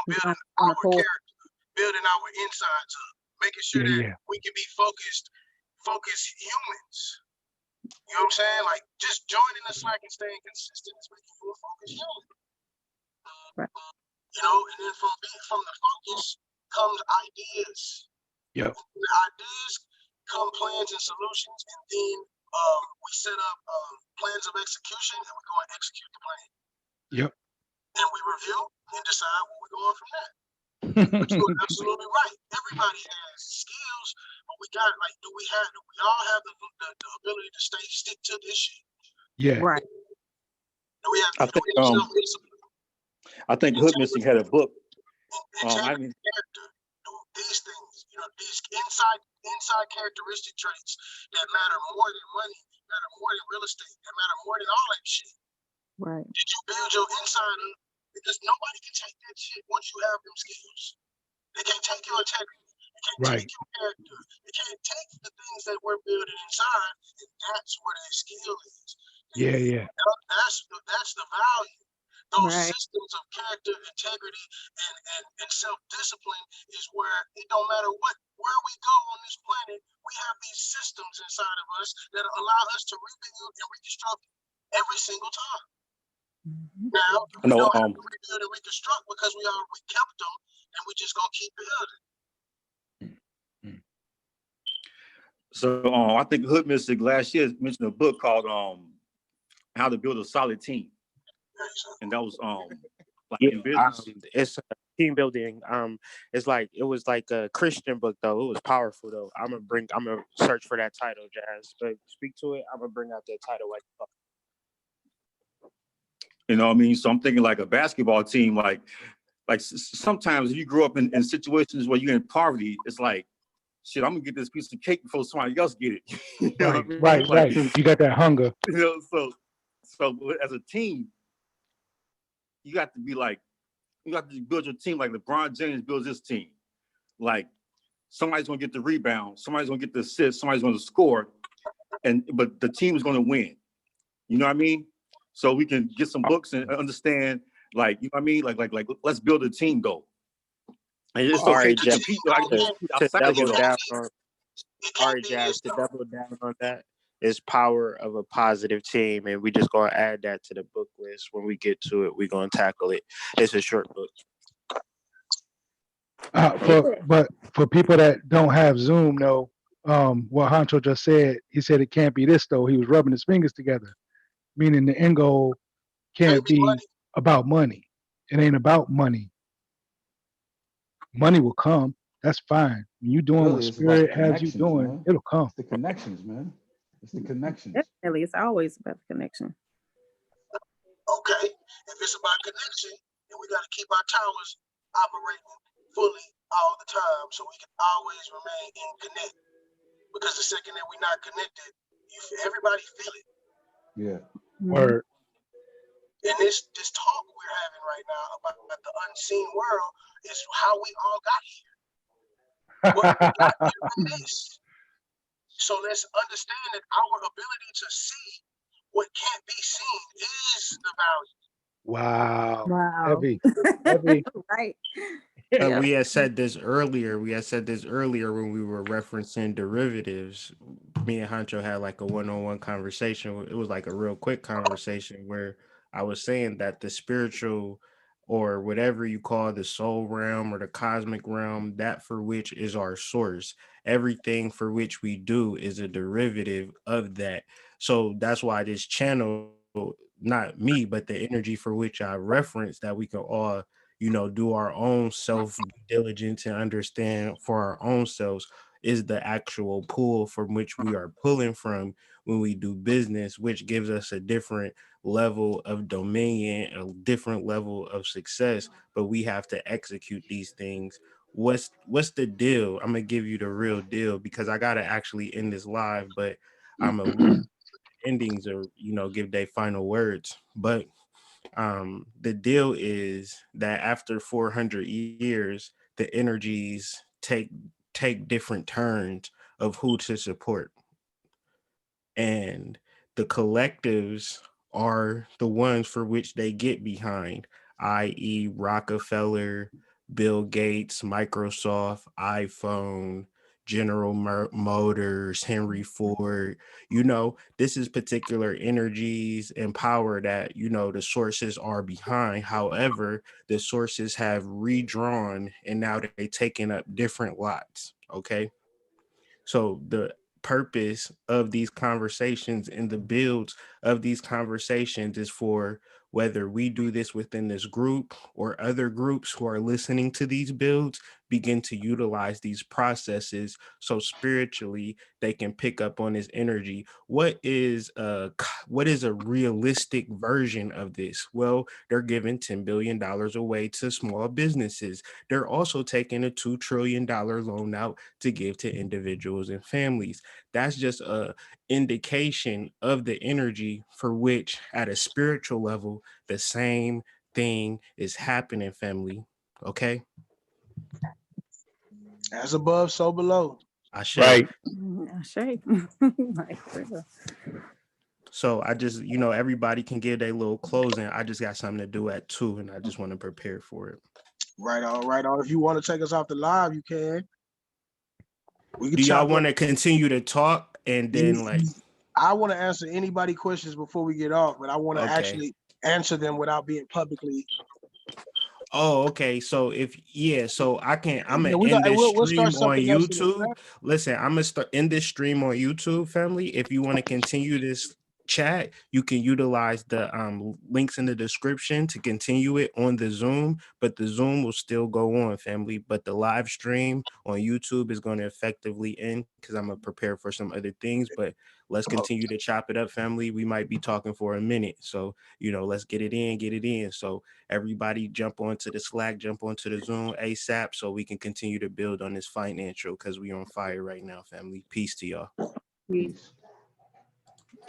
building On a our whole. character, building our insides up, making sure that we can be focused humans. You know what I'm saying? Like just joining the slack and staying consistent is making you a focused human. Right. You know, and then from the focus comes ideas. Yep. And the ideas come plans and solutions, and then we set up plans of execution, and we go and execute the plan. Yep. And we review and decide where we're going from there. But you're absolutely right. Everybody has skills, but we got like, do we all have the ability to stick to this shit? Yeah. Right. Do we have I think self-discipline? I think Hood Missing had a book. I mean, character, these things, you know, these inside characteristic traits that matter more than money, matter more than real estate, that matter more than all that shit. Right. Did you build your inside up? Because nobody can take that shit once you have them skills. They can't take your integrity. They can't take your character. They can't take the things that we're building inside, and that's where that skill is. Yeah. That's the value. Those Right. systems of character, integrity, and self-discipline is where it don't matter where we go on this planet, we have these systems inside of us that allow us to rebuild and reconstruct every single time. Now, we don't have to rebuild and reconstruct because we kept them, and we just gonna keep building. So I think Hood Mystic last year mentioned a book called How to Build a Solid Team. And that was like in business. It's team building. It was like a Christian book though. It was powerful though. I'm gonna search for that title, Jazz. But speak to it. I'm gonna bring out that title like you know what I mean? So I'm thinking like a basketball team, like sometimes if you grow up in situations where you're in poverty, it's like, shit, I'm gonna get this piece of cake before somebody else get it. You know what I mean? Right. You got that hunger. You know, so as a team, you got to be like, you got to build your team like LeBron James builds his team. Like somebody's gonna get the rebound, somebody's gonna get the assist, somebody's gonna score, but the team is gonna win. You know what I mean? So we can get some books and understand, like, you know what I mean? Like let's build a team goal. And it's okay to compete outside double down on. All right, Jazz, to double down on that is power of a positive team, and we just gonna add that to the book list. When we get to it, we're gonna tackle it. It's a short book. But for people that don't have Zoom, though, what Hancho just said, he said it can't be this though. He was rubbing his fingers together, meaning the end goal can't be about money. It ain't about money. Money will come. That's fine. When you doing what Spirit has you doing, man. It'll come. It's the connections, man. It's the connections. Definitely, it's always about the connection. Okay, if it's about connection, then we got to keep our towers operating fully all the time, so we can always remain in connect. Because the second that we're not connected, everybody feel it. Yeah. Word. And this talk we're having right now about the unseen world is how we all got here. What we got here from this. So let's understand that our ability to see what can't be seen is the value. Wow. Heavy. Right. We had said this earlier. When we were referencing derivatives. Me and Hancho had like a one-on-one conversation. It was like a real quick conversation where I was saying that the spiritual, or whatever you call the soul realm or the cosmic realm, that for which is our source, everything for which we do is a derivative of that. So that's why this channel, not me, but the energy for which I reference, that we can all, do our own self diligence and understand for our own selves, is the actual pool from which we are pulling from when we do business, which gives us a different level of dominion, a different level of success. But we have to execute these things. What's the deal? I'm gonna give you the real deal, because I gotta actually end this live, but I'm a endings, or give their final words. But the deal is that after 400 years, the energies take different turns of who to support, and the collectives are the ones for which they get behind, i.e., Rockefeller, Bill Gates, Microsoft, iPhone, General Motors, Henry Ford. You know, this is particular energies and power that, you know, the sources are behind. However, the sources have redrawn and now they're taking up different lots. Okay. So the purpose of these conversations and the builds of these conversations is for whether we do this within this group or other groups who are listening to these builds begin to utilize these processes so spiritually they can pick up on this energy. What is a realistic version of this? Well, they're giving $10 billion away to small businesses. They're also taking a $2 trillion loan out to give to individuals and families. That's just a indication of the energy for which at a spiritual level the same thing is happening, family. Okay. As above, so below. I Right. I say. Like, for real. So I just, you know, everybody can give their little closing. I just got something to do at 2 and I just want to prepare for it. Right on, right on. If you want to take us off the live, you can. We can Do y'all chop want up. to continue to talk and then like I want to answer anybody questions before we get off, but I want to okay. actually answer them without being publicly. Oh, okay. So so I'm Yeah, gonna we got. end this We'll start stream on something else in a YouTube. second. Listen, I'm gonna start end this stream on YouTube, family. If you want to continue this chat, you can utilize the links in the description to continue it on the Zoom, but the Zoom will still go on, family. But the live stream on YouTube is going to effectively end because I'm gonna prepare for some other things. But let's continue to chop it up, family. We might be talking for a minute, so you know, let's get it in. So everybody jump onto the Slack, jump onto the Zoom ASAP so we can continue to build on this financial because we on fire right now, family. Peace to y'all. Peace.